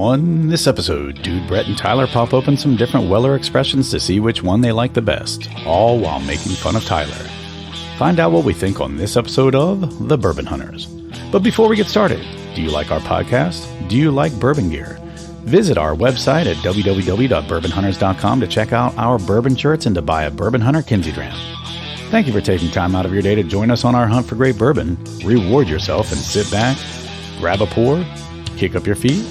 On this episode, Dude, Brett, and Tyler pop open some different Weller expressions to see which one they like the best, all while making fun of Tyler. Find out what we think on this episode of The Bourbon Hunters. But before we get started, do you like our podcast? Do you like bourbon gear? Visit our website at www.bourbonhunters.com to check out our bourbon shirts and to buy a Bourbon Hunter Kinsey dram. Thank you for taking time out of your day to join us on our hunt for great bourbon. Reward yourself and sit back, grab a pour, kick up your feet,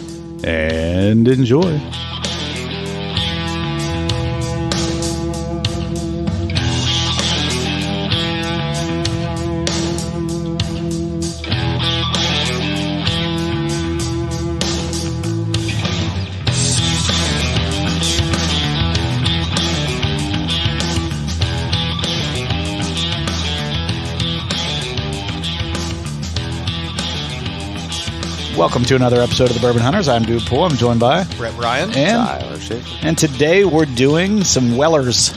and enjoy. Welcome to another episode of the Bourbon Hunters. I'm Dude Poole. I'm joined by Brett Ryan and Tyler Schaefer. And today we're doing some Wellers.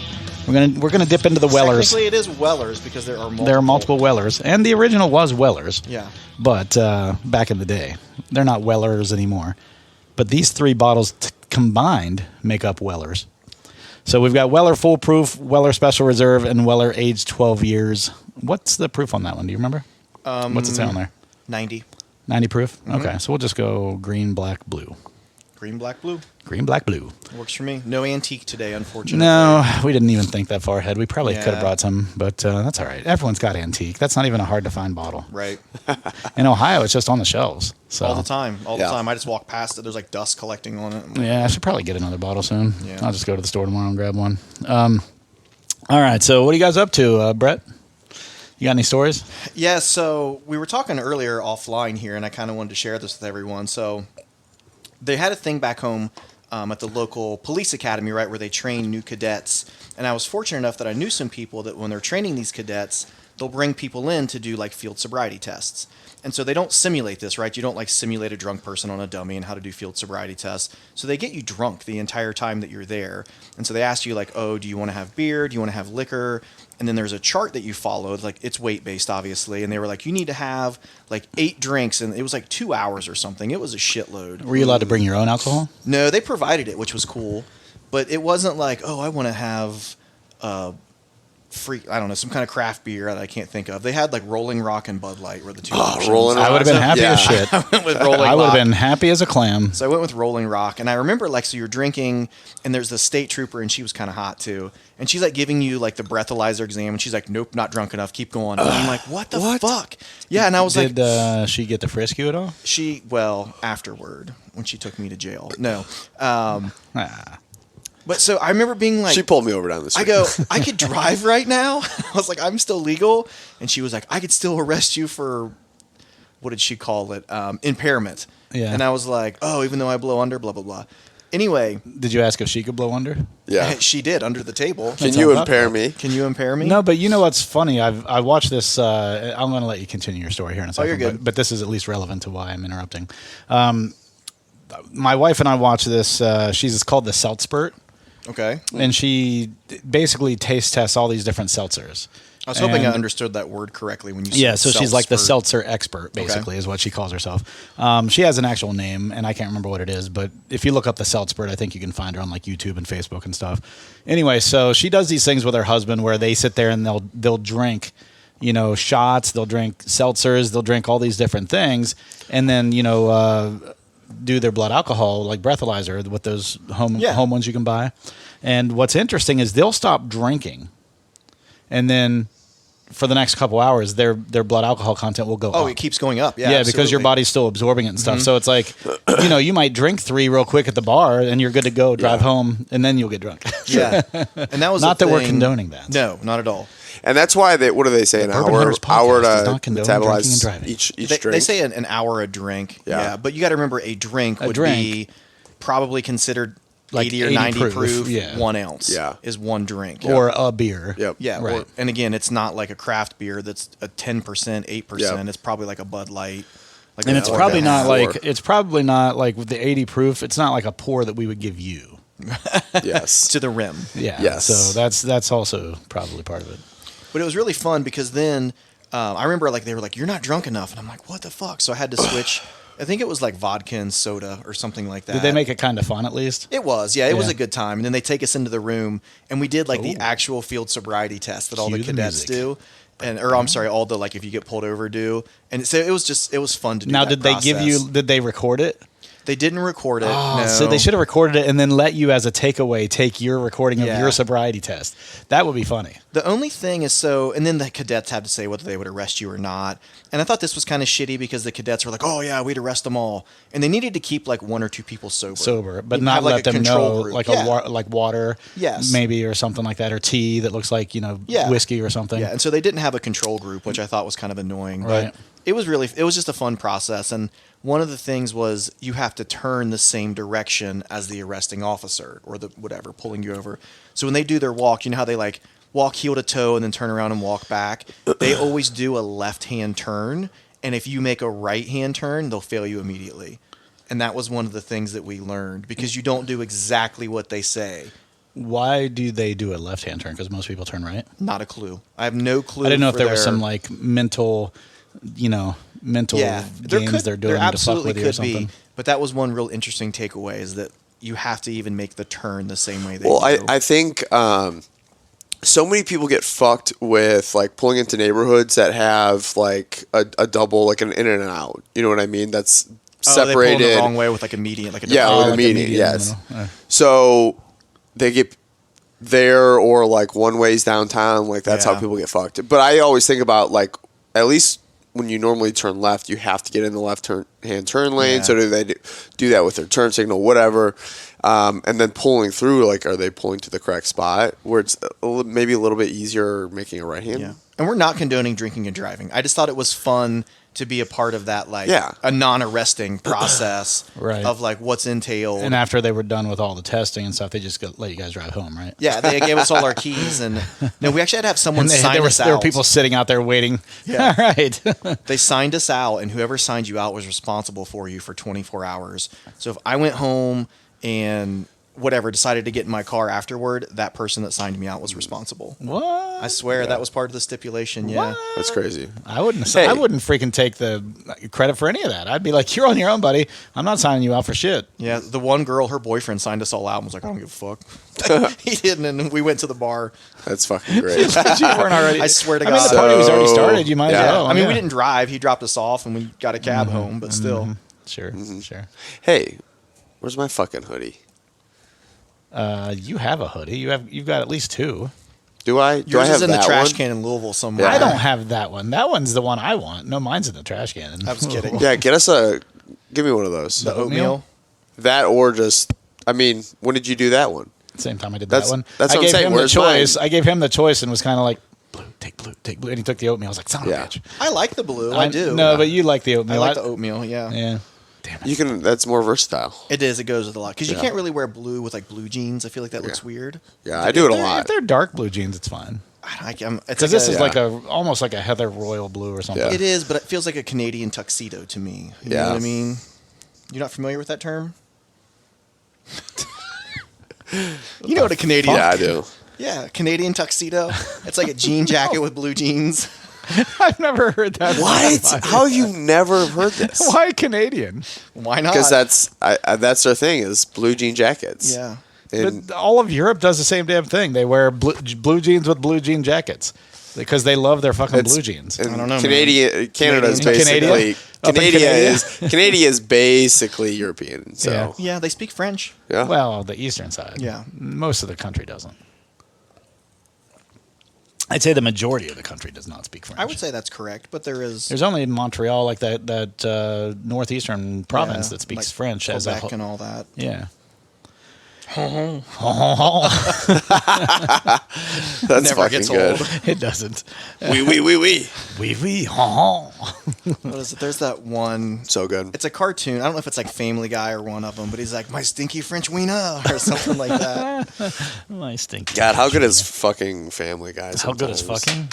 We're gonna dip into the Wellers. Technically, it is Wellers because there are multiple. There are multiple Wellers, and the original was Wellers. Yeah. But back in the day, they're not Wellers anymore. But these three bottles combined make up Wellers. So we've got Weller Full Proof, Weller Special Reserve, and Weller Aged 12 Years. What's the proof on that one? Do you remember? What's it say on there? 90. 90 proof? Mm-hmm. Okay, so we'll just go green, black, blue. Green, black, blue. Green, black, blue. Works for me. No antique today, unfortunately. No, we didn't even think that far ahead. We probably Yeah. could have brought some, but that's all right. Everyone's got antique. That's not even a hard-to-find bottle. Right. In Ohio, it's just on the shelves. So. All the time. All the Yeah. time. I just walk past it. There's like dust collecting on it. Yeah, I should probably get another bottle soon. Yeah. I'll just go to the store tomorrow and grab one. All right, so what are you guys up to, Brett? You got any stories? Yeah, so we were talking earlier offline here, and I kind of wanted to share this with everyone. So they had a thing back home at the local police academy, right, where they train new cadets. And I was fortunate enough that I knew some people that when they're training these cadets, they'll bring people in to do like field sobriety tests. And so they don't simulate this, right? You don't like simulate a drunk person on a dummy and how to do field sobriety tests. So they get you drunk the entire time that you're there. And so they ask you like, oh, do you want to have beer? Do you want to have liquor? And then there's a chart that you followed, like it's weight based, obviously. And they were like, you need to have like 8 drinks. And it was like 2 hours or something. It was a shitload. Were you allowed to bring your own alcohol? No, they provided it, which was cool. But it wasn't like, oh, I want to have I don't know, some kind of craft beer that I can't think of. They had like Rolling Rock and Bud Light were the two options. Rolling Rock. I would have been happy as shit. I went with Rolling Rock. I would have been happy as a clam. So I went with Rolling Rock. And I remember like, so you're drinking and there's the state trooper and she was kind of hot too. And she's like giving you like the breathalyzer exam and she's like, nope, not drunk enough. Keep going. And I'm like, what the fuck? Yeah. And I was like, Did she get to frisk you at all? well, afterward when she took me to jail. No. Ah. But so I remember being like, She pulled me over down the street. I go, I could drive right now. I was like, I'm still legal. And she was like, I could still arrest you for, what did she call it? Impairment. Yeah. And I was like, oh, even though I blow under, blah, blah, blah. Anyway. Did you ask if she could blow under? Yeah. She did, under the table. Can you impair me? Can you impair me? No, but you know what's funny? I watched this. I'm going to let you continue your story here in a second. you're good. But this is at least relevant to why I'm interrupting. My wife and I watched this. She's called the Seltzpert. Okay. And she basically taste tests all these different seltzers. I was hoping I understood that word correctly when you said Yeah, so she's like the seltzer. seltzer expert, basically, is what she calls herself. She has an actual name, and I can't remember what it is, but if you look up the Seltzpert, I think you can find her on like YouTube and Facebook and stuff. Anyway, so she does these things with her husband where they sit there and they'll drink, shots, they'll drink seltzers, they'll drink all these different things, and then, do their blood alcohol, like breathalyzer, with those home ones you can buy. And what's interesting is they'll stop drinking, and then for the next couple hours, their blood alcohol content will go up. Oh, it keeps going up. Yeah, because absolutely. your body's still absorbing it and stuff. So it's like, you might drink 3 real quick at the bar, and you're good to go, drive home, and then you'll get drunk. Yeah. And that was not the that we're thing. condoning that. No, not at all. And that's why what do they say? An Bourbon hour Hunters podcast does to not condone drinking and metabolize driving. each They drink. say an hour a drink. Yeah. But you got to remember a drink would be probably considered Like 80 or 80 90 proof, proof, yeah. 1 ounce Yeah. is one drink. Or a beer. Yep. Yeah, Right. and again, it's not like a craft beer that's a 10%, 8%. Yep. It's probably like a Bud Light. Like And a it's Bud probably Light. not like with the 80 proof, it's not like a pour that we would give you. Yes. to the rim. Yeah. Yes. So that's also probably part of it. But it was really fun because then I remember like they were like, "You're not drunk enough," and I'm like, "What the fuck?" So I had to switch I think it was like vodka and soda or something like that. Did they make it kind of fun at least? It was, yeah. It was Yeah. a good time. And then they take us into the room, and we did like the Ooh. actual field sobriety test that all the Cue the cadets music. do. Or I'm sorry, all the like if you get pulled over do. And so it was fun to do. Now, that did they give you? process. Did they record it? They didn't record it. Oh, no. so they should have recorded it and then let you, as a takeaway, take your recording of Yeah. your sobriety test. That would be funny. The only thing is and then the cadets had to say whether they would arrest you or not. And I thought this was kind of shitty because the cadets were like, oh, yeah, we'd arrest them all. And they needed to keep like one or two people sober. But You'd not have, like, let a them control know, group. like Yeah. like water, Yes. maybe, or something like that, or tea that looks like Yeah. whiskey or something. Yeah, and so they didn't have a control group, which I thought was kind of annoying. Right. But it was just a fun process. And one of the things was you have to turn the same direction as the arresting officer or the whatever pulling you over. So when they do their walk, you know how they like walk heel to toe and then turn around and walk back? They always do a left-hand turn. And if you make a right-hand turn, they'll fail you immediately. And that was one of the things that we learned because you don't do exactly what they say. Why do they do a left-hand turn? Because most people turn right. Not a clue. I have no clue. I didn't know if for there was their- some like mental games they're doing there to fuck with you or something. But that was one real interesting takeaway is that you have to even make the turn the same way they Well, do. I think so many people get fucked with like pulling into neighborhoods that have like a double, like an in and out. You know what I mean? That's They pull separated. the wrong way with like a median, like a Yeah, divider. with a like median, median in the yes. middle. So they get there or like one ways downtown. Like that's how Yeah. people get fucked. But I always think about like at least when you normally turn left, you have to get in the hand turn lane. Yeah. So do they do that with their turn signal, whatever? And then pulling through, like, are they pulling to the correct spot where it's maybe a little bit easier making a right hand? Yeah. And we're not condoning drinking and driving. I just thought it was fun to be a part of that, like Yeah. a non-arresting process Right. of like what's entailed. And after they were done with all the testing and stuff, they just let you guys drive home, right? Yeah, they gave us all our keys, and no, we actually had to have someone sign us out. There were people sitting out there waiting. Yeah. All right. They signed us out, and whoever signed you out was responsible for you for 24 hours. So if I went home and whatever decided to get in my car afterward, that person that signed me out was responsible. What? I swear that was part of the stipulation. Yeah. What? That's crazy. I wouldn't. Hey. I wouldn't freaking take the credit for any of that. I'd be like, "You're on your own, buddy. I'm not signing you out for shit." Yeah, the one girl, her boyfriend signed us all out and was like, I don't give a fuck. He didn't, and we went to the bar. That's fucking great. But you weren't already. I swear to I mean, God. the party was already So, started. You might yeah. as well. I mean, yeah. we didn't drive. He dropped us off, and we got a cab home, but still. Sure, sure. Hey, where's my fucking hoodie? You have a hoodie. You've got at least two. Do I? Do Yours I have is in the that trash one? can in Louisville somewhere. Yeah. I don't have that one. That one's the one I want. No, mine's in the trash can. I was kidding. Yeah, give me one of those. The oatmeal. That or just, I mean, when did you do that one? Same time I did That's- that one. that's I what I'm gave saying. him Where's the choice. mine? I gave him the choice and was kind of like, blue, take blue. And he took the oatmeal. I was like, son of Yeah. a bitch. I like the blue. I do. No, but you like the I oatmeal. like the oatmeal, yeah. Yeah. Damn it. You can. That's more versatile. It is. It goes with a lot. Because you Yeah. can't really wear blue with like blue jeans. I feel like that looks weird. Yeah, I do it a If lot. they're dark blue jeans, it's fine. It's Because this is Yeah. like almost like a heather royal blue or something. Yeah. It is, but it feels like a Canadian tuxedo to me. You know Yeah. what I mean? You're not familiar with that term? You know what a Canadian... Yeah, I do. Yeah, Canadian tuxedo. It's like a jean jacket with blue jeans. I've never heard that. What? How have you never heard this? Why Canadian? Why not? Because that's their thing is blue jean jackets. Yeah. And But all of Europe does the same damn thing. They wear blue jeans with blue jean jackets because they love their fucking It's- blue jeans. and I don't know, Canada is Canadian. basically Up in Canada is basically European. So Yeah. Yeah, they speak French. yeah. Well, the eastern side. Yeah. Most of the country doesn't. I'd say the majority of the country does not speak French. I would say that's correct, but there is... There's only in Montreal, like that northeastern province yeah, that speaks like French as a Quebec whole. and all that. Yeah. That's Never fucking gets good. old. It doesn't. Oui. Oui, oui. What is it? There's that one... So good. It's a cartoon. I don't know if it's like Family Guy or one of them, but he's like, my stinky French wiener or something like that. My stinky. God, how good is fucking Family Guy? How good is sometimes? fucking?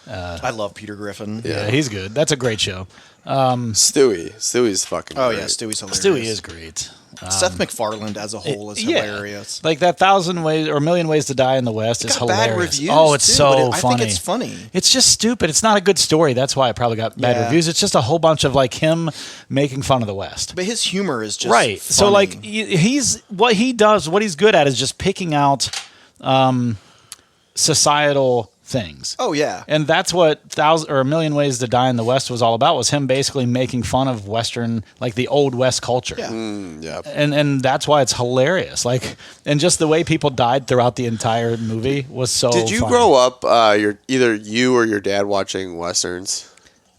I love Peter Griffin. Yeah, he's good. That's a great show. Stewie's fucking Oh great. yeah, Stewie's hilarious. Stewie is great. Seth MacFarlane as a whole is hilarious. Like that 1,000 Ways or A Million Ways to Die in the West is Got hilarious. bad reviews. Oh, it's too, so but funny. I think it's funny. It's just stupid. It's not a good story. That's why it probably got bad reviews. It's just a whole bunch of like him making fun of the West. But his humor is just Right. funny. So like he's what he's good at is just picking out societal things. Oh yeah. And that's what A Million Ways to Die in the West was all about, was him basically making fun of Western, like the old West culture. Yeah. Yeah. And that's why it's hilarious. Like, and just the way people died throughout the entire movie was so Did you funny. grow up, either you or your dad watching Westerns?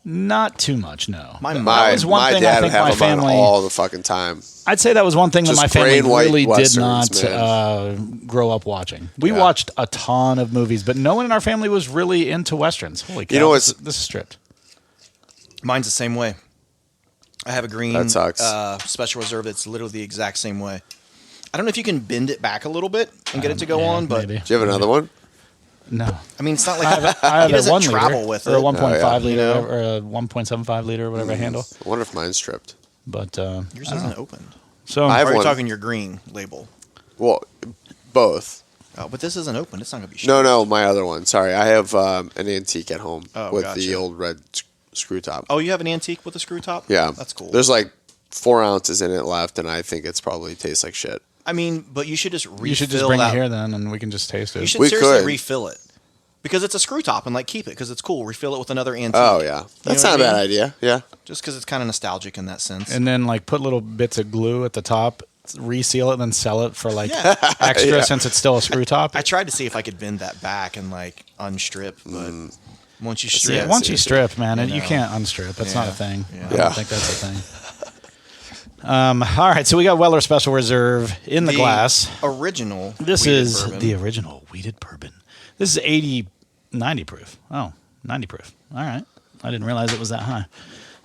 Not too much, no. My That was one my thing dad I would think have my them family. on all the fucking time. I'd say that was one thing that Just my gray family and white really did Westerns, not grow up watching. We watched a ton of movies, but no one in our family was really into Westerns. Holy cow, You know this is stripped. Mine's the same way. I have a green That sucks. special reserve that's literally the exact same way. I don't know if you can bend it back a little bit and get it to go on, but maybe. Do you have another one? No. I mean, it's not like I have he doesn't a 1 travel liter, with or a it. 1.5 liter, You know? or a 1.75 liter, whatever handle. I wonder if mine's tripped. But Yours isn't open. so I have Or are you one. talking your green label? Well, both. Oh, but this isn't open. It's not going to be shit. No, my other one. Sorry, I have an antique at home with the gotcha. old red screw top. Oh, you have an antique with a screw top? Yeah, That's cool. There's like 4 ounces in it left, and I think it's probably tastes like shit. I mean, but you should just refill you should just bring that. it here then, and we can just taste it. You should We seriously could. refill it. Because it's a screw top and like keep it because it's cool. Refill it with another antique. Oh yeah, that's know not what a I bad mean? idea. Yeah, Just because it's kind of nostalgic in that sense. And then like put little bits of glue at the top, reseal it, and then sell it for like Yeah. extra Yeah. since it's still a screw top. I tried to see if I could bend that back and like unstrip, but once you Yeah, strip, once you strip, man, and you know. can't unstrip. That's not a Yeah. thing. Yeah. I don't think that's a thing. All right, so we got Weller Special Reserve in the glass. original. This wheated is bourbon. the original wheated bourbon. This is 90 proof. Oh, 90 proof. All right. I didn't realize it was that high.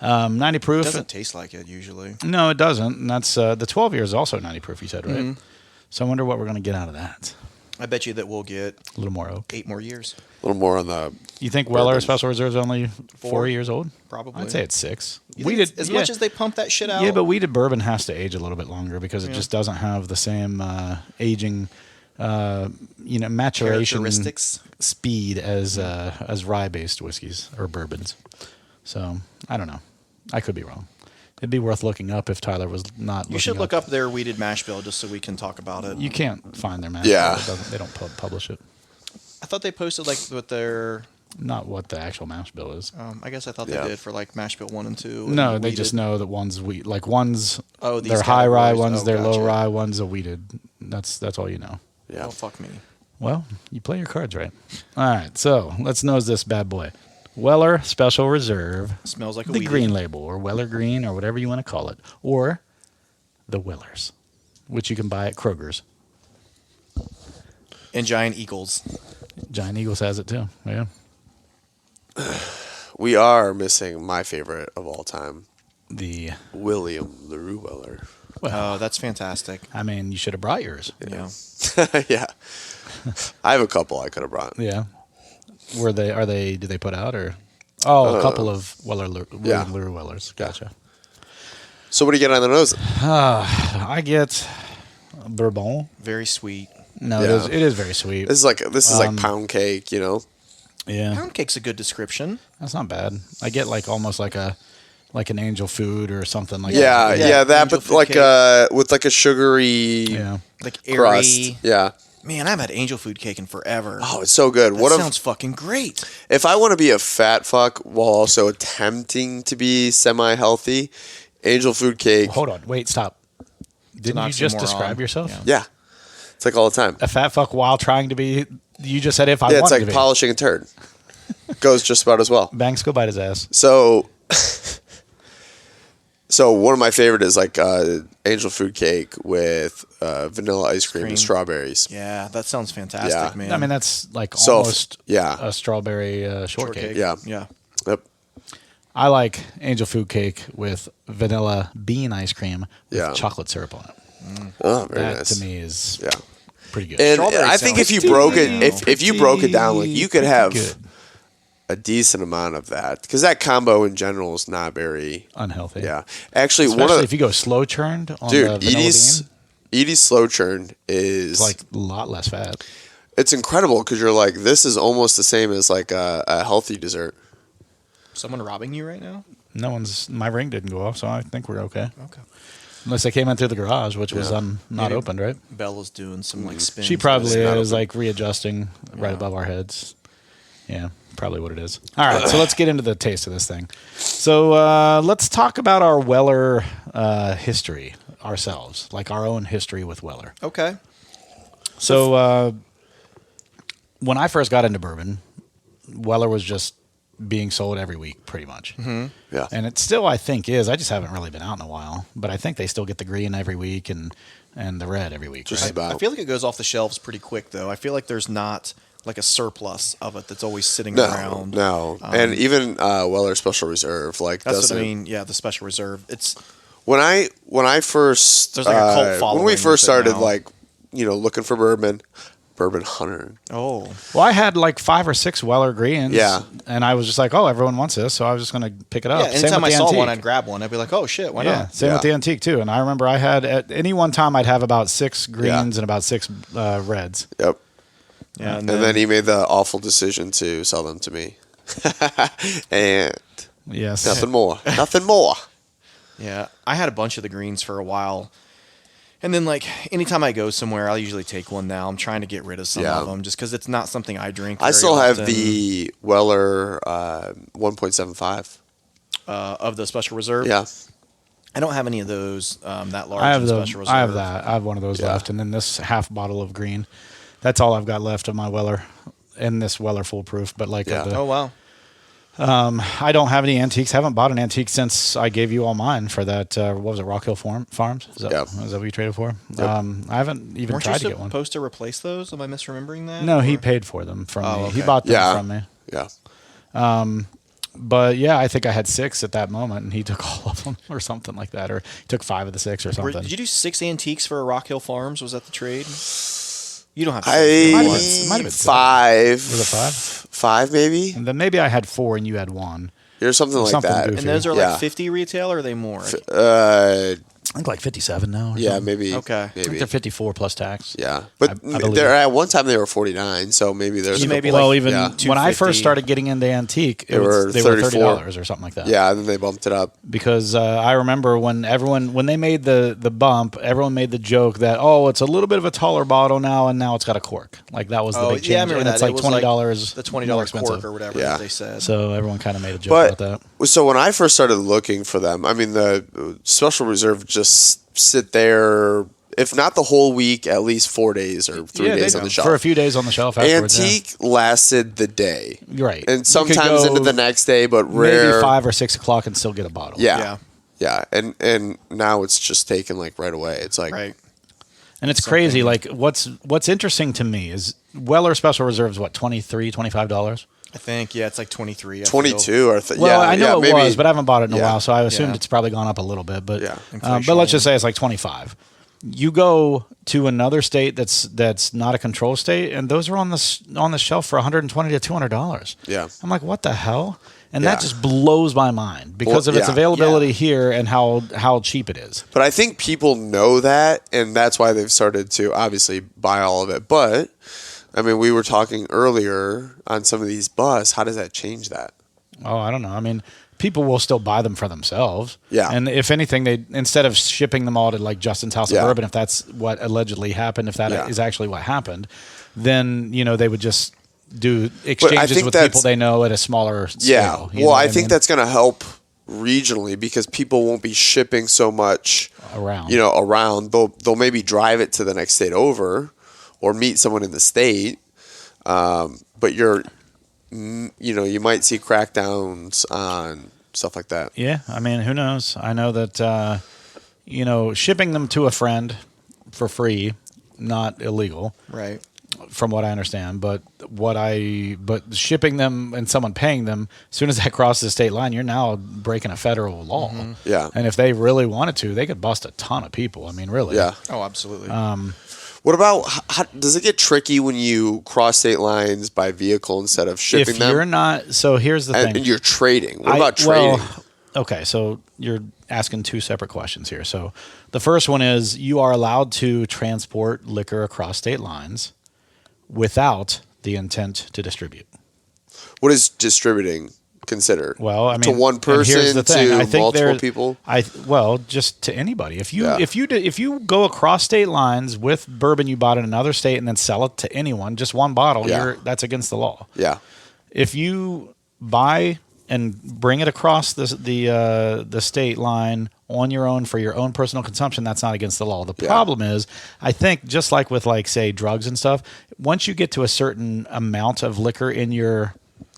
90 proof. It doesn't taste like it usually. No, it doesn't. And that's the 12 year is also 90 proof, you said, right? Mm-hmm. So I wonder what we're going to get out of that. I bet you that we'll get A little more oak. 8 more years, a little more on the. You think Weller Bourbon. Special Reserve is only 4 years old? probably. I'd say it's 6. You think it's- as much as they pump that shit out. Yeah, but wheated bourbon has to age a little bit longer because it just doesn't have the same aging, maturation characteristics. speed as rye-based whiskeys or bourbons. So I don't know. I could be wrong. It'd be worth looking up if Tyler was not. You should look up their weeded mash bill just so we can talk about it. You can't find their mash. Yeah. bill. They don't publish it. I thought they posted like with their. Not what the actual mash bill is. I guess I thought Yeah. they did for like mash bill 1 and 2. No, and they just weeded. know that one's wheat. Like one's Oh, these their high rye, categories. one's Oh, their low gotcha. rye, one's a wheated. That's all you know. Yeah. Well, fuck me. Well, you play your cards right. All right, so let's nose this bad boy. Weller Special Reserve, Smells like a the weeded. green label, or Weller Green, or whatever you want to call it, or the Wellers, which you can buy at Kroger's. And giant eagles. Giant Eagles has it too. Yeah. We are missing my favorite of all time, The William LaRue Weller. Oh, that's fantastic. I mean, you should have brought yours. Yeah. Yeah, I have a couple I could have brought. Yeah. Are they? Did they put out or? Oh, a couple of William LaRue Wellers. Gotcha. So what do you get on the nose? I get Bourbon. Very sweet. No, Yeah. it is very sweet. This is like pound cake, you know. Yeah, Pound cake's a good description. that's not bad. I get like almost like an angel food or something like Yeah, that. that, angel but food like cake. with like a sugary Yeah. Like airy. crust. Yeah. Man, I haven't had angel food cake in forever. Oh, it's so good. that What sounds fucking great. if I want to be a fat fuck while also attempting to be semi-healthy? Angel food cake. Hold on, wait, stop. Didn't you just oxymoron. describe yourself? Yeah. Yeah, it's like all the time. A fat fuck while trying to be. You just said if I Yeah, it's wanted like to be. polishing a turd. Goes just about as well. Banks, go bite his ass. So, so one of my favorite is like angel food cake with vanilla ice cream Cream. and strawberries. Yeah, that sounds fantastic, Yeah. man. I mean, that's like So, almost yeah. a strawberry shortcake. Yeah. Yeah. Yep. I like angel food cake with vanilla bean ice cream with Yeah. chocolate syrup on it. Oh, very That nice. to me is Yeah. pretty good. And Strawberry I think if sounds you broke pretty it, if you broke it down, like you could have good. a decent amount of that because that combo in general is not very Unhealthy. Yeah, actually, Especially if you go slow churned on the vanilla bean, Edie's slow churn is it's like a lot less fat. It's incredible because you're like, this is almost the same as like a healthy dessert. Someone robbing you right now? No one's. My ring didn't go off, so I think we're okay. Okay. Unless they came in through the garage, which was not Maybe opened, right? Bella's doing some like spins. She probably not is open. like readjusting right above our heads. Yeah, probably what it is. All right, so let's get into the taste of this thing. So let's talk about our Weller history ourselves, like our own history with Weller. Okay. So when I first got into bourbon, Weller was just being sold every week, pretty much. Mm-hmm. Yeah. And it still, I think, is. I just haven't really been out in a while, but I think they still get the green every week and the red every week. Just right? about. I feel like it goes off the shelves pretty quick, though. I feel like there's not like a surplus of it that's always sitting around. No, and even Weller Special Reserve, like That's doesn't. what I mean. Yeah, the Special Reserve. It's When I first There's like a cult when following we with first it started now. like looking for Bourbon Hunter. oh Well, I had like 5 or 6 Weller greens. Yeah. And I was just like, oh, everyone wants this, so I was just going to pick it up. yeah. Same Anytime with I the saw antique. one, I'd grab one. I'd be like, oh shit, why Yeah, not? same with Yeah. the antique too. And I remember I had at any one time I'd have about 6 greens and about 6 reds. Yep. Yeah, And then he made the awful decision to sell them to me, and Yes. nothing more. Nothing more. Yeah, I had a bunch of the greens for a while. And then, like, anytime I go somewhere, I'll usually take one now. I'm trying to get rid of some Yeah. of them just because it's not something I drink. I very still have often. the Weller 1.75. Of the Special Reserve. Yeah. I don't have any of those that large I have in the, Special Reserve. I have that. I have one of those Yeah. left, and then this half bottle of green. That's all I've got left of my Weller, and this Weller foolproof. But like, Yeah. Oh, wow. I don't have any antiques. Haven't bought an antique since I gave you all mine for that. What was it, Rock Hill Farms? Is that, Yep. is that what you traded for? Yep. I haven't even Weren't you tried to get one. supposed to replace those? Am I misremembering that? No, he Or- paid for them from Oh, me. okay. He bought them Yeah. from me. Yeah. But yeah, I think I had 6 at that moment, and he took all of them or something like that, or he took 5 of the 6 or something. Did you do 6 antiques for Rock Hill Farms? Was that the trade? You don't have to. I might have been- might have been 5. Was it 5? 5 maybe. And then maybe I had 4 and you had 1. Or something like Something that. goofy. And those are Yeah. like 50 retail, or are they more? I think like 57 now. Or Yeah, something. maybe. Okay. I think Maybe. they're 54 plus tax. Yeah, but I believe they're it. at one time they were 49, so maybe there's So a maybe couple- like- Even yeah. when I 250. first started getting into antique, They were they were $34 $30 or something like that. yeah, and then they bumped it up. Because I remember when they made the bump, everyone made the joke that, oh, it's a little bit of a taller bottle now, and now it's got a cork. Like that was the big change. yeah, I remember and that. it's like It was $20 the $20 more cork expensive. or whatever Yeah. they said. So everyone kind of made a joke But about that. so when I first started looking for them, I mean the Special Reserve just sit there, if not the whole week, at least 4 days or 3 Yeah, days they- on the shelf. for a few days on the shelf afterwards. Antique lasted the day, Yeah. Right. and You could sometimes go into the next day, but rare. maybe 5 or 6 o'clock and still get a bottle. Yeah, yeah, and now it's just taken like right away. It's like Right. And it's crazy. Like what's interesting to me is Weller Special Reserve is what, $23, $25? I think, yeah, it's like 23. I feel. 22 or Well, yeah, I know yeah, it maybe, was, but I haven't bought it in a Yeah. while, so I assumed Yeah. it's probably gone up a little bit. But Yeah. but let's just say it's like 25. You go to another state that's not a control state, and those are on the shelf for $120 to $200. Yeah. I'm like, what the hell? And Yeah. that just blows my mind because Well, of its yeah. availability Yeah. here and how cheap it is. But I think people know that, and that's why they've started to obviously buy all of it. But I mean, we were talking earlier on some of these busts. How does that change that? Oh, I don't know. I mean, people will still buy them for themselves. Yeah. And if anything, they instead of shipping them all to like Justin's House of Yeah. Bourbon, if that's what allegedly happened, if that is Yeah. actually what happened, then they would just do exchanges think with that's- people they know at a smaller Yeah. scale. You know Well, what I think mean? that's going to help regionally because people won't be shipping so much around. around. They'll maybe drive it to the next state over, or meet someone in the state. But you might see crackdowns on stuff like that. Yeah, I mean, who knows? I know that shipping them to a friend for free, not illegal, Right. from what I understand. But shipping them and someone paying them, as soon as that crosses the state line, you're now breaking a federal law. Mm-hmm. Yeah. And if they really wanted to, they could bust a ton of people. I mean, really. Yeah. Oh, absolutely. What about does it get tricky when you cross state lines by vehicle instead of shipping them? If you're not, so here's the thing. And you're trading. What about trading? Well, okay, so you're asking two separate questions here. So the first one is you are allowed to transport liquor across state lines without the intent to distribute. What is distributing considered? Well, I mean, to one person, here's the thing. I think multiple people. Just to anybody. If you go across state lines with bourbon you bought in another state and then sell it to anyone, just one bottle, that's against the law. Yeah. If you buy and bring it across the state line on your own for your own personal consumption, that's not against the law. The problem is, I think, just like with say drugs and stuff, once you get to a certain amount of liquor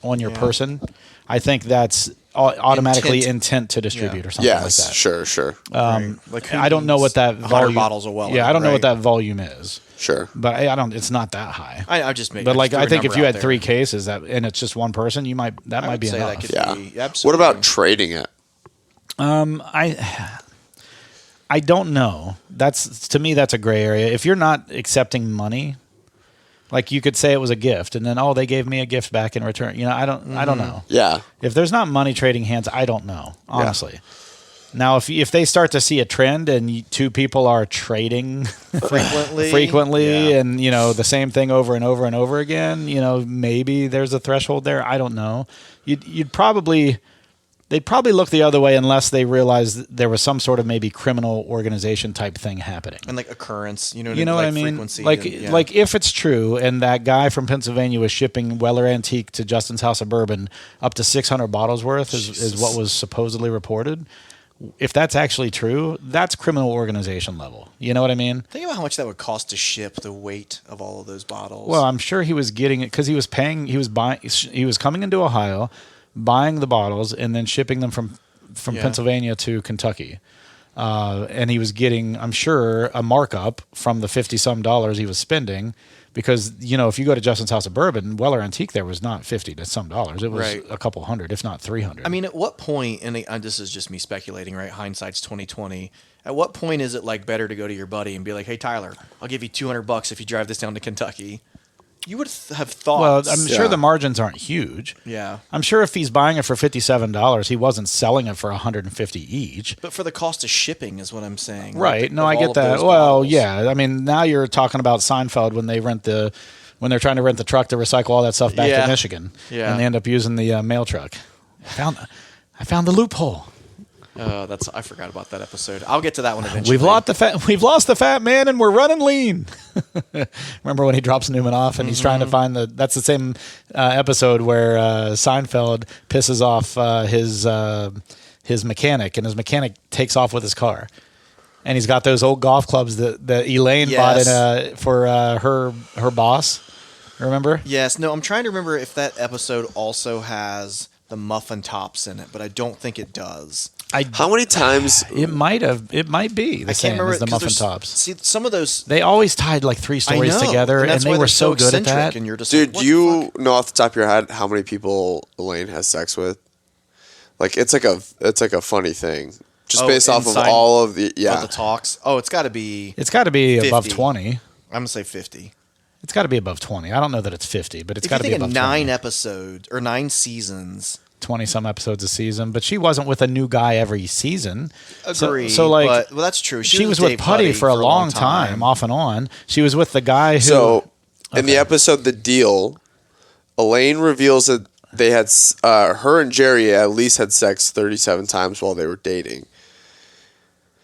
on your person, I think that's automatically intent to distribute or something like that. Sure. Like I don't know what that volume bottles of Weller. Yeah, I don't know what that volume is. Sure. But I don't. It's not that high. I just made. But I think if you had 3 cases and it's just one person, you might be enough. What about trading it? I don't know. To me that's a gray area. If you're not accepting money, like you could say it was a gift and then they gave me a gift back in return. I don't know. Yeah. If there's not money trading hands, I don't know, honestly. Yeah. Now, if they start to see a trend and 2 people are trading frequently and, the same thing over and over and over again, maybe there's a threshold there. I don't know. They'd probably look the other way unless they realized there was some sort of maybe criminal organization type thing happening. And like occurrence, what I mean? Frequency like if it's true and that guy from Pennsylvania was shipping Weller Antique to Justin's House of Bourbon up to 600 bottles worth is what was supposedly reported. If that's actually true, that's criminal organization level. You know what I mean? Think about how much that would cost to ship the weight of all of those bottles. Well, I'm sure he was getting it because he was coming into Ohio, buying the bottles and then shipping them from Pennsylvania to Kentucky. And he was getting, I'm sure, a markup from the $50-some he was spending because, if you go to Justin's House of Bourbon, Weller Antique there was not $50-some. It was a couple hundred, if not 300. I mean, at what point, and this is just me speculating, right? Hindsight's 2020. At what point is it better to go to your buddy and be like, hey, Tyler, I'll give you $200 if you drive this down to Kentucky? You would have thought. Well, I'm sure the margins aren't huge. Yeah. I'm sure if he's buying it for $57, he wasn't selling it for $150 each. But for the cost of shipping is what I'm saying. Right. No, I get that. Well, yeah. I mean, now you're talking about Seinfeld when they're trying to rent the truck to recycle all that stuff back to Michigan. Yeah. And they end up using the mail truck. I found the loophole. I forgot about that episode. I'll get to that one eventually. We've lost the fat man and we're running lean. Remember when he drops Newman off and he's trying to find that's the same episode where Seinfeld pisses off his mechanic and his mechanic takes off with his car. And he's got those old golf clubs that Elaine bought for her boss. Remember? Yes. No, I'm trying to remember if that episode also has the muffin tops in it, but I don't think it does. How many times? It might be the same as the muffin tops. See, some of those... They always tied 3 stories together, and they were so good at that. And you're just dude, do you know off the top of your head how many people Elaine has sex with? It's like a funny thing. Just based off of all of the... Yeah. Of the talks? Oh, it's got to be... It's got to be 50. Above 20. I'm going to say 50. It's got to be above 20. I don't know that it's 50, but it's got to be above 20. 9 episodes or 9 seasons... 20-some episodes a season, but she wasn't with a new guy every season. Agree. But, that's true. She was with Putty for a long time, off and on. She was with the guy who... So, in the episode The Deal, Elaine reveals that they had... her and Jerry at least had sex 37 times while they were dating.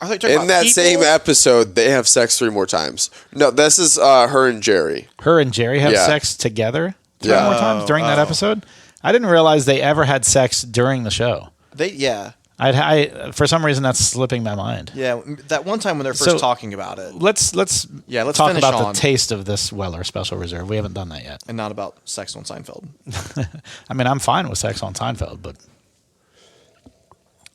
In that same episode, they have sex 3 more times. No, this is her and Jerry. Her and Jerry have sex together 3 more times during that episode? I didn't realize they ever had sex during the show. I for some reason that's slipping my mind. Yeah, that one time when they're first talking about it. Let's talk about the taste of this Weller Special Reserve. We haven't done that yet, and not about sex on Seinfeld. I mean, I'm fine with sex on Seinfeld, but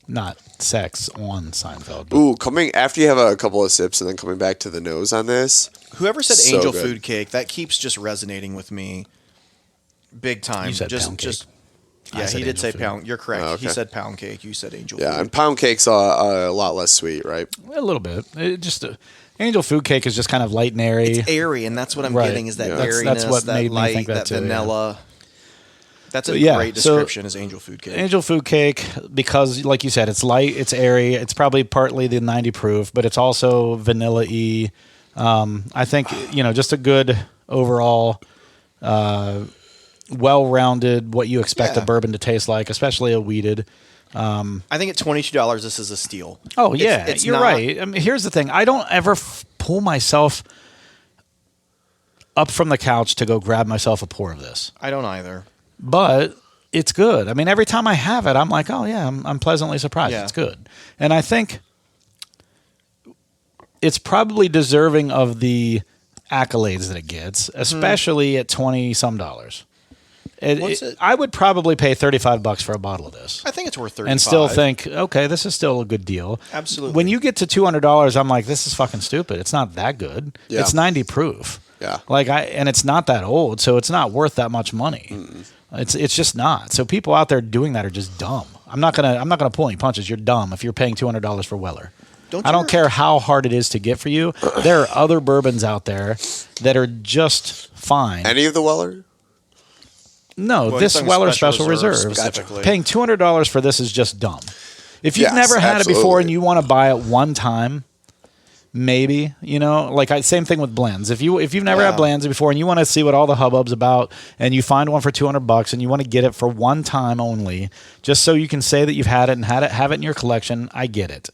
not sex on Seinfeld. Ooh, coming after you have a couple of sips and then coming back to the nose on this. Whoever said angel food cake, that keeps just resonating with me. Big time. You said pound cake. Yeah, he did say pound. You're correct. Oh, okay. He said pound cake. You said angel food. Yeah, and pound cake's a lot less sweet, right? A little bit. Angel Food Cake is just kind of light and airy. It's airy, and that's what I'm Right. getting is that Yeah. airiness, That's what that made me light, think that too, yeah. vanilla. That's a But yeah, great description as Angel Food Cake. Angel Food Cake, because like you said, it's light, it's airy, it's probably partly the 90 proof, but it's also vanilla-y. I think, just a good overall, well-rounded, what you expect a bourbon to taste like, especially a wheated. I think at $22, this is a steal. Oh, yeah, It's you're not- right. I mean, here's the thing. I don't ever pull myself up from the couch to go grab myself a pour of this. I don't either. But it's good. I mean, every time I have it, I'm like, oh, yeah, I'm pleasantly surprised. Yeah. It's good. And I think it's probably deserving of the accolades that it gets, especially at $20-some. What's it? I would probably pay $35 for a bottle of this. I think it's worth $35. And still think, okay, this is still a good deal. Absolutely. When you get to $200, I'm like, this is fucking stupid. It's not that good. Yeah. It's 90 proof. Yeah. And it's not that old, so it's not worth that much money. It's just not. So people out there doing that are just dumb. I'm not gonna pull any punches. You're dumb if you're paying $200 for Weller. I don't care how hard it is to get for you. There are other bourbons out there that are just fine. Any of the Weller? No, Well, this you're talking Weller Special Special Reserve Reserve. specifically. Paying $200 for this is just dumb. If you've Yes, never had it before absolutely. and you want to buy it one time, maybe, same thing with blends. If you've never had blends before and you want to see what all the hubbub's about, and you find one for $200 and you want to get it for one time only, just so you can say that you've had it and have it in your collection, I get it.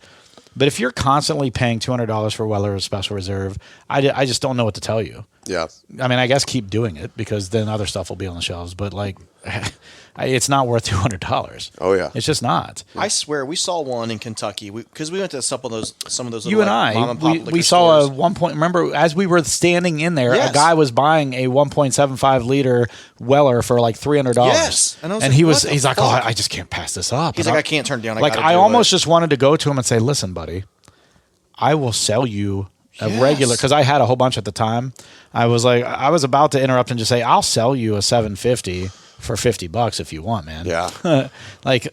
But if you're constantly paying $200 for Weller Special Reserve, I just don't know what to tell you. Yeah. I mean, I guess keep doing it because then other stuff will be on the shelves. But it's not worth $200. Oh, yeah. It's just not. I swear, we saw one in Kentucky because we went to some of those. You and I, mom and pop we liquor saw stores. a 1 point. Remember, as we were standing in there, Yes. a guy was buying a 1.75 liter Weller for like $300. Yes. And I was and like, what the he's like, oh, fuck? I just can't pass this up. He's And like, I'm- I can't turn it down. I almost just wanted to go to him and say, listen, buddy, I will sell you a regular, because I had a whole bunch at the time. I was about to interrupt and just say, I'll sell you a 750 for $50 if you want, man. Yeah.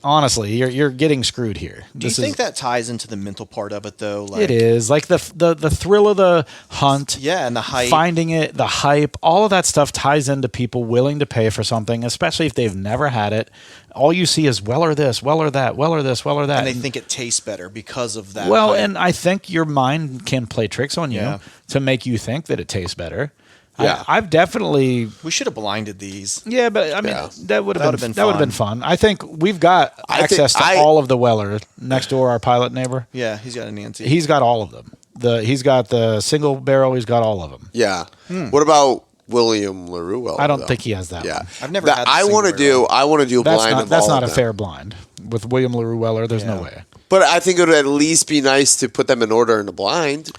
Honestly, you're getting screwed here. Do you think that ties into the mental part of it, though? Like, it is like the thrill of the hunt? Yeah, and the hype. Finding it, the hype, all of that stuff ties into people willing to pay for something, especially if they've never had it. All you see is Weller this, Weller that, Weller this, Weller that. And they think it tastes better because of that. Well, hype. and I think your mind can play tricks on you Yeah. to make you think that it tastes better. Yeah. I've definitely. we should have blinded these. Yeah, but I mean Yeah. that would have been been fun. I think we've got I think access to all of the Weller next door. Our pilot neighbor, Yeah, he's got a Nancy. he's got all of them. He's got the single barrel. He's got all of them. Yeah. What about William LaRue Weller? I don't though? think he has that. Yeah. one. I've never That- had the I want to single do. I want to do a That's blind not of that's all not a of them. fair blind with William LaRue Weller. There's no Yeah. way. But I think it would at least be nice to put them in order in a blind.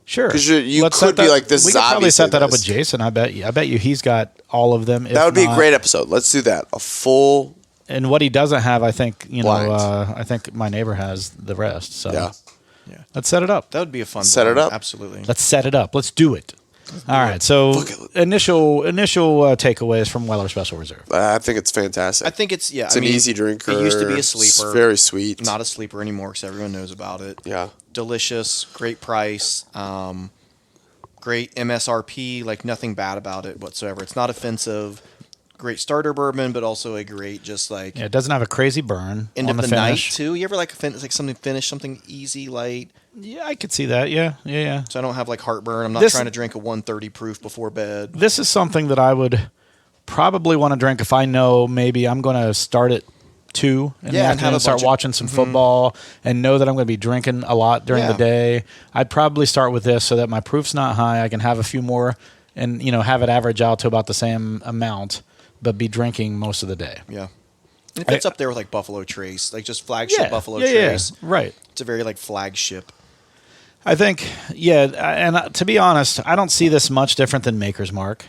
Sure, 'Cause you Let's could set be that- like, this We is could probably obviously set that up this. with Jason. I bet you he's got all of them. If That would be a not- great episode. Let's do that. A full. And what he doesn't have, I think Blinds. I think my neighbor has the rest. So Yeah. Yeah. let's set it up. That would be a fun. Set it blind. up. Absolutely. Let's set it up. Let's do it. All right. So initial takeaways from Weller Special Reserve. I think it's fantastic. I think it's It's an easy drinker. It used to be a It's sleeper. very sweet. Not a sleeper anymore because everyone knows about it. Yeah. Delicious, great price, great MSRP. Like nothing bad about it whatsoever. It's not offensive. Great starter bourbon, but also a great just like Yeah, it doesn't have a crazy burn end on of the the night finish. too. You ever like something finish, something easy, light? Yeah, I could see that. Yeah. So I don't have like heartburn. I'm not This- trying to drink a 130 proof before bed. This is something that I would probably want to drink if I know maybe I'm going to start at 2 in the Yeah, and have afternoon a and start bunch of- watching some football and know that I'm going to be drinking a lot during the Yeah. day. I'd probably start with this so that my proof's not high. I can have a few more and have it average out to about the same amount, but be drinking most of the day. Yeah. And it fits up there with like Buffalo Trace, like just flagship Buffalo yeah, Trace. right. It's a very like flagship. I think, and to be honest, I don't see this much different than Maker's Mark,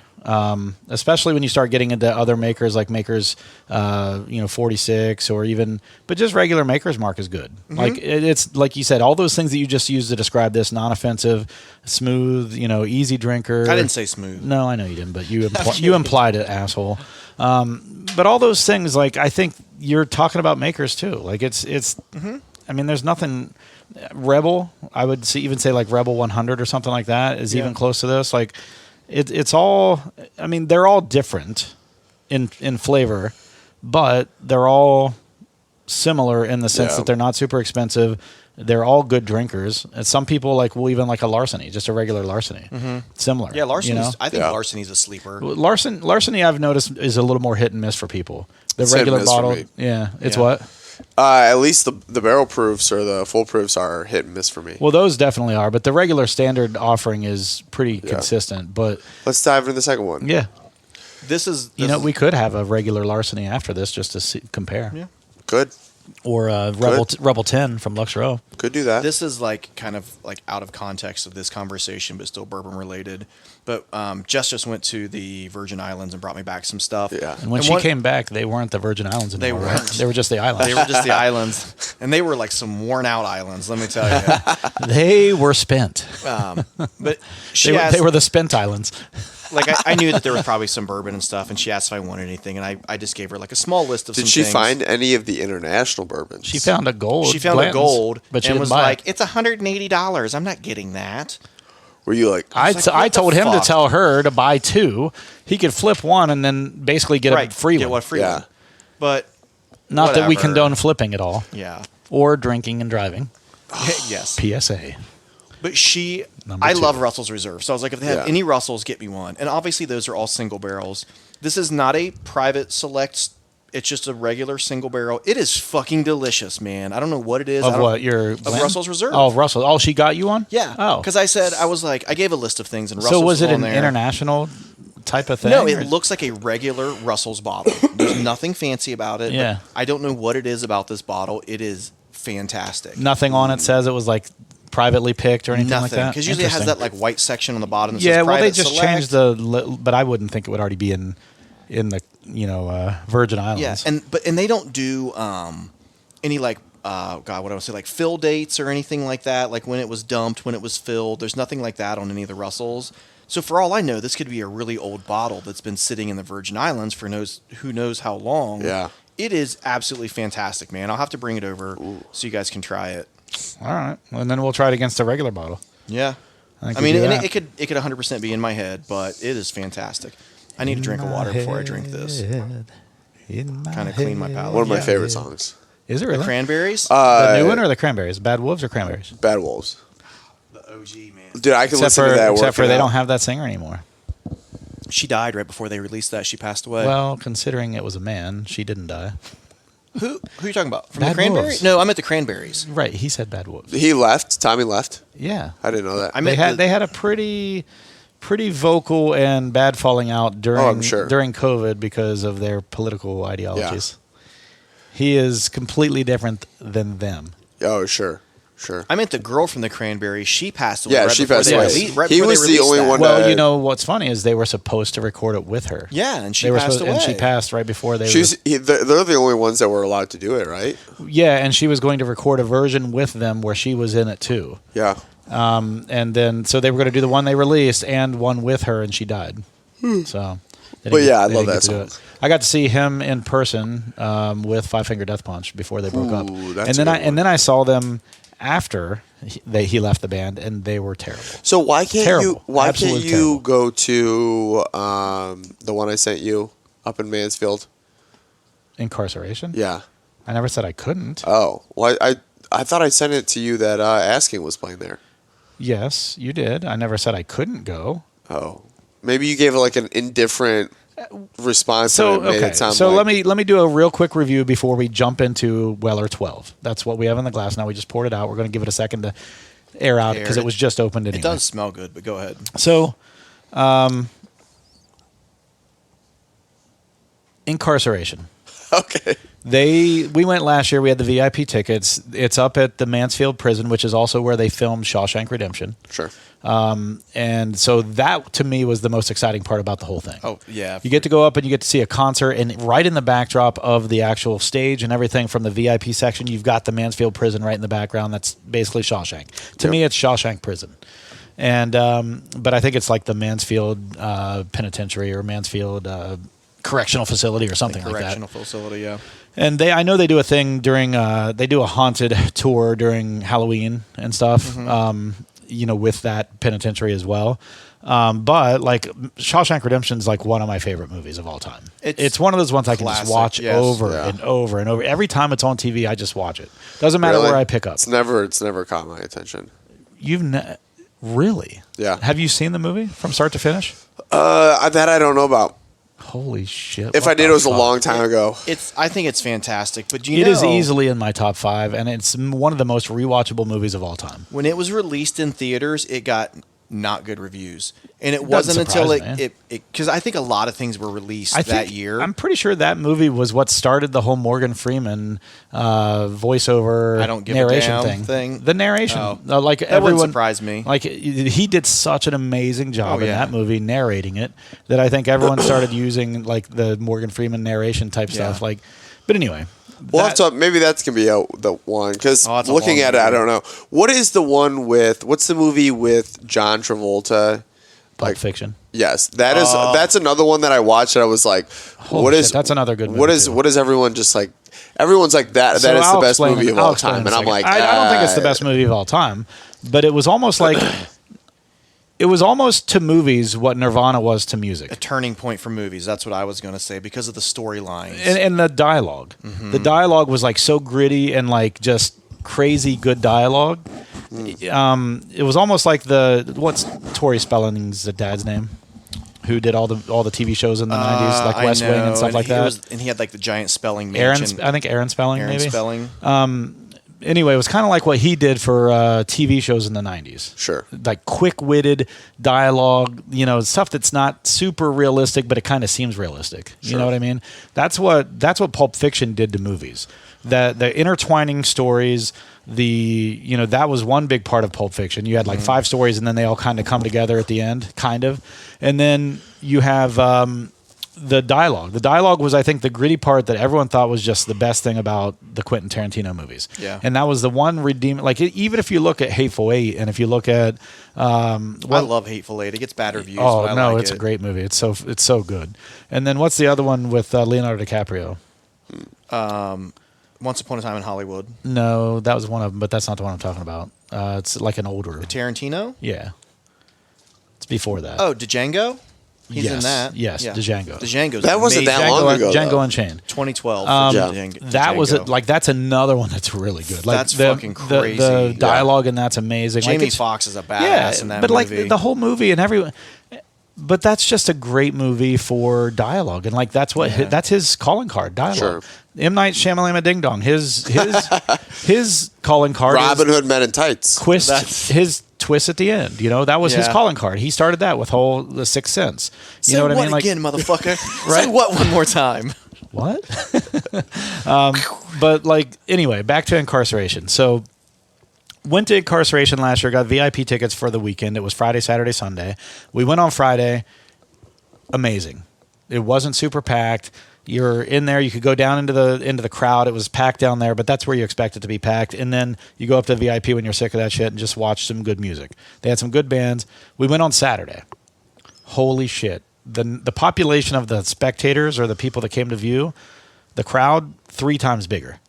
especially when you start getting into other makers like Maker's, 46 or even, but just regular Maker's Mark is good. Like it's like you said, all those things that you just used to describe this: non-offensive, smooth, easy drinker. I didn't say smooth. No, I know you didn't, but you implied it, asshole. But all those things, like I think you're talking about Makers too. Like it's. I mean, there's nothing Rebel, I would even say like Rebel 100 or something like that is even close to this. Like it's all, I mean, they're all different in flavor, but they're all similar in the sense that they're not super expensive. They're all good drinkers. And some people will even like a Larceny, just a regular Larceny. Similar. Yeah, Larceny's, you know? I think Larceny's a sleeper. Larceny I've noticed is a little more hit and miss for people. The It's hit and regular miss for bottle, me. it's Yeah. what? At least the barrel proofs or the full proofs are hit and miss for me. Well, those definitely are, but the regular standard offering is pretty consistent. But Let's dive into the second one. yeah, This is we could have a regular Larceny after this just to compare. Yeah. Good. Or Rebel 10 from Lux Row. Could do that. This is like kind of like out of context of this conversation, but still bourbon related. But Jess just went to the Virgin Islands and brought me back some stuff. Yeah. And when she came back, they weren't the Virgin Islands anymore. They right? weren't. They were just the islands. They were just the islands, and they were like some worn out islands. Let me tell you. They were spent. But she They were, asked, they were the spent islands. like I knew that there was probably some bourbon and stuff, and she asked if I wanted anything, and I just gave her like a small list of. Did some she things. find any of the international bourbons? She found a gold. She found Blanton's, a gold, but she and didn't was buy like, it. "It's $180. I'm not getting that." Were you like, I like, what I the told him to fuck? tell her to buy two. He could flip one and then basically get a free get one. what free Yeah. one. But Not that we whatever. condone flipping at all, Yeah. or drinking and driving. Yes. PSA. But Number I two. love Russell's Reserve. So I was like, if they have Yeah. any Russells, get me one. And obviously, those are all single barrels. This is not a private select. It's just a regular single barrel. It is fucking delicious, man. I don't know what it is. I Of don't- what? Your Of blend? Russell's Reserve. Oh, Russell. Oh, she got you one? Yeah. Oh. Because I gave a list of things, and Russell's So was it on an there. international type of thing? No, or- it looks like a regular Russell's bottle. There's nothing fancy about it. but Yeah. I don't know what it is about this bottle. It is fantastic. Nothing on it says it was like privately picked or anything like Nothing. that? Because usually it has Interesting. that like white section on the bottom that Yeah, says well, they private just select. changed but I wouldn't think it would already be in the Virgin Islands. Yeah, and they don't do any like what do I want to say, like fill dates or anything like that. Like when it was dumped, when it was filled. There's nothing like that on any of the Russells. So for all I know, this could be a really old bottle that's been sitting in the Virgin Islands for who knows how long. Yeah. It is absolutely fantastic, man. I'll have to bring it over so you guys can try it. All right, well, and then we'll try it against a regular bottle. Yeah. I think I we mean, do and that. it could 100% be in my head, but it is fantastic. I need a drink of water before I drink this. Kind of clean my palate. one of my Yeah. favorite songs? Is it really? Cranberries? The new one or the cranberries? Bad Wolves or cranberries? Bad Wolves. the OG, man. Dude, I can listen to that. Except for working they out. don't have that singer anymore. She died right before they released that. She passed away. Well, considering it was a man, she didn't die. Who are you talking about? From Bad the Cranberries? Wolves. No, I meant the Cranberries. Right, he said Bad Wolves. He left. Tommy left. Yeah, I didn't know that. I they meant had the- they had a pretty vocal and bad falling out during I'm sure. during COVID because of their political ideologies. He is completely different than them. Oh, sure. I meant the girl from the Cranberries. She passed away. Yeah, right she before passed they away. rele- right He before was they the released only that. one Well, to- you know what's funny is they were supposed to record it with her. Yeah, and she They were passed supposed, away. and she passed right before they. They're the only ones that were allowed to do it, right? Yeah, and she was going to record a version with them where she was in it too. Yeah. And then so they were going to do the one they released and one with her, and she died. So, they But didn't yeah, I they love didn't that get to do song. it. I got to see him in person with Five Finger Death Punch before they broke up, Ooh, that's and then a I good and then I saw them after he left the band, and they were terrible. So why can't Terrible. you? Why can't Absolutely you terrible. go to the one I sent you up in Mansfield? Incarceration. Yeah. I never said I couldn't. Oh, well, I thought I sent it to you that Asking was playing there. Yes, you did. I never said I couldn't go. Oh, maybe you gave like an indifferent response. So and it made okay, it sound so like, let me do a real quick review before we jump into Weller 12. That's what we have in the glass now. We just poured it out. We're going to give it a second to air out because Air. it was just opened anyway. It does smell good, but go ahead. So, incarceration. Okay. We went last year. We had the VIP tickets. It's up at the Mansfield prison, which is also where they filmed Shawshank Redemption. Sure. And so that to me was the most exciting part about the whole thing. Oh yeah, You get to go up and you get to see a concert, and right in the backdrop of the actual stage and everything from the VIP section, you've got the Mansfield prison right in the background. That's basically Shawshank. To Yep. me, it's Shawshank Prison. And but I think it's like the Mansfield Penitentiary or Mansfield Correctional Facility or something like that. correctional facility. Yeah. And I know they do a thing during they do a haunted tour during Halloween and stuff. With that penitentiary as well. But like Shawshank Redemption is like one of my favorite movies of all time. It's one of those ones I can just watch over and over and over. Every time it's on TV, I just watch it. Doesn't matter where I pick up. It's never caught my attention. Really? Yeah. Have you seen the movie from start to finish? That I don't know about. Holy shit! If I did, it was a long time ago. I think it's fantastic, but it is easily in my top 5, and it's one of the most rewatchable movies of all time. When it was released in theaters, it got not good reviews, and it wasn't until it because I think a lot of things were released that year. I'm pretty sure that movie was what started the whole Morgan Freeman voiceover I don't give narration a damn thing. The narration, like that everyone, wouldn't surprise me. Like he did such an amazing job in that movie narrating it that I think everyone started using like the Morgan Freeman narration type stuff. Like, but anyway. Maybe that's gonna be the one because looking at it, I don't know. What is the one with? What's the movie with John Travolta? Pulp Fiction. Yes, that's another one that I watched. And I was like, that's another good movie. What is everyone just like? Everyone's like that. So that is the best movie of all time, and I'm like, I don't think it's the best movie of all time, but it was almost like. It was almost to movies what Nirvana was to music. A turning point for movies. That's what I was going to say because of the storylines. And the dialogue. Mm-hmm. The dialogue was like so gritty and like just crazy good dialogue. It was almost like what's Tori Spelling's dad's name? Who did all the TV shows in the 90s, like West Wing and stuff like that. And he had like the giant spelling mansion. I think Aaron Spelling, Aaron maybe. Spelling. Anyway, it was kind of like what he did for TV shows in the 90s. Sure. Like quick-witted dialogue, stuff that's not super realistic, but it kind of seems realistic. Sure. You know what I mean? That's what Pulp Fiction did to movies. The intertwining stories, that was one big part of Pulp Fiction. You had like 5 stories, and then they all kind of come together at the end, kind of. And then you have the dialogue. The dialogue was, I think, the gritty part that everyone thought was just the best thing about the Quentin Tarantino movies. Yeah. And that was the one redeeming. Like, even if you look at Hateful Eight, and if you look at, I love Hateful Eight. It gets bad reviews. Oh but no, it's a great movie. It's so good. And then what's the other one with Leonardo DiCaprio? Once Upon a Time in Hollywood. No, that was one of them, but that's not the one I'm talking about. It's like an older. Tarantino? Yeah. It's before that. Oh, Django? He's in that. Yes, yeah. Django. Django's that wasn't that amazing. long ago. Django Unchained. 2012. That was like that's another one that's really good. Like that's fucking crazy. The dialogue in that's amazing. Jamie Foxx is a badass in that but movie. like the whole movie and everyone. But that's just a great movie for dialogue, and like that's that's his calling card. Dialogue. Sure. M. Night Shyamalan Ding Dong. His calling card. Robin Hood Men in Tights. His twist at the end. That was his calling card. He started that with The Sixth Sense. You know what I mean? Like, again, motherfucker. Right? Say what one more time? What? But like anyway, back to incarceration. So. Went to incarceration last year, got VIP tickets for the weekend. It was Friday, Saturday, Sunday. We went on Friday. Amazing. It wasn't super packed. You're in there. You could go down into the crowd. It was packed down there, but that's where you expect it to be packed. And then you go up to VIP when you're sick of that shit and just watch some good music. They had some good bands. We went on Saturday. Holy shit. The population of the spectators or the people that came to view, the crowd, 3 times bigger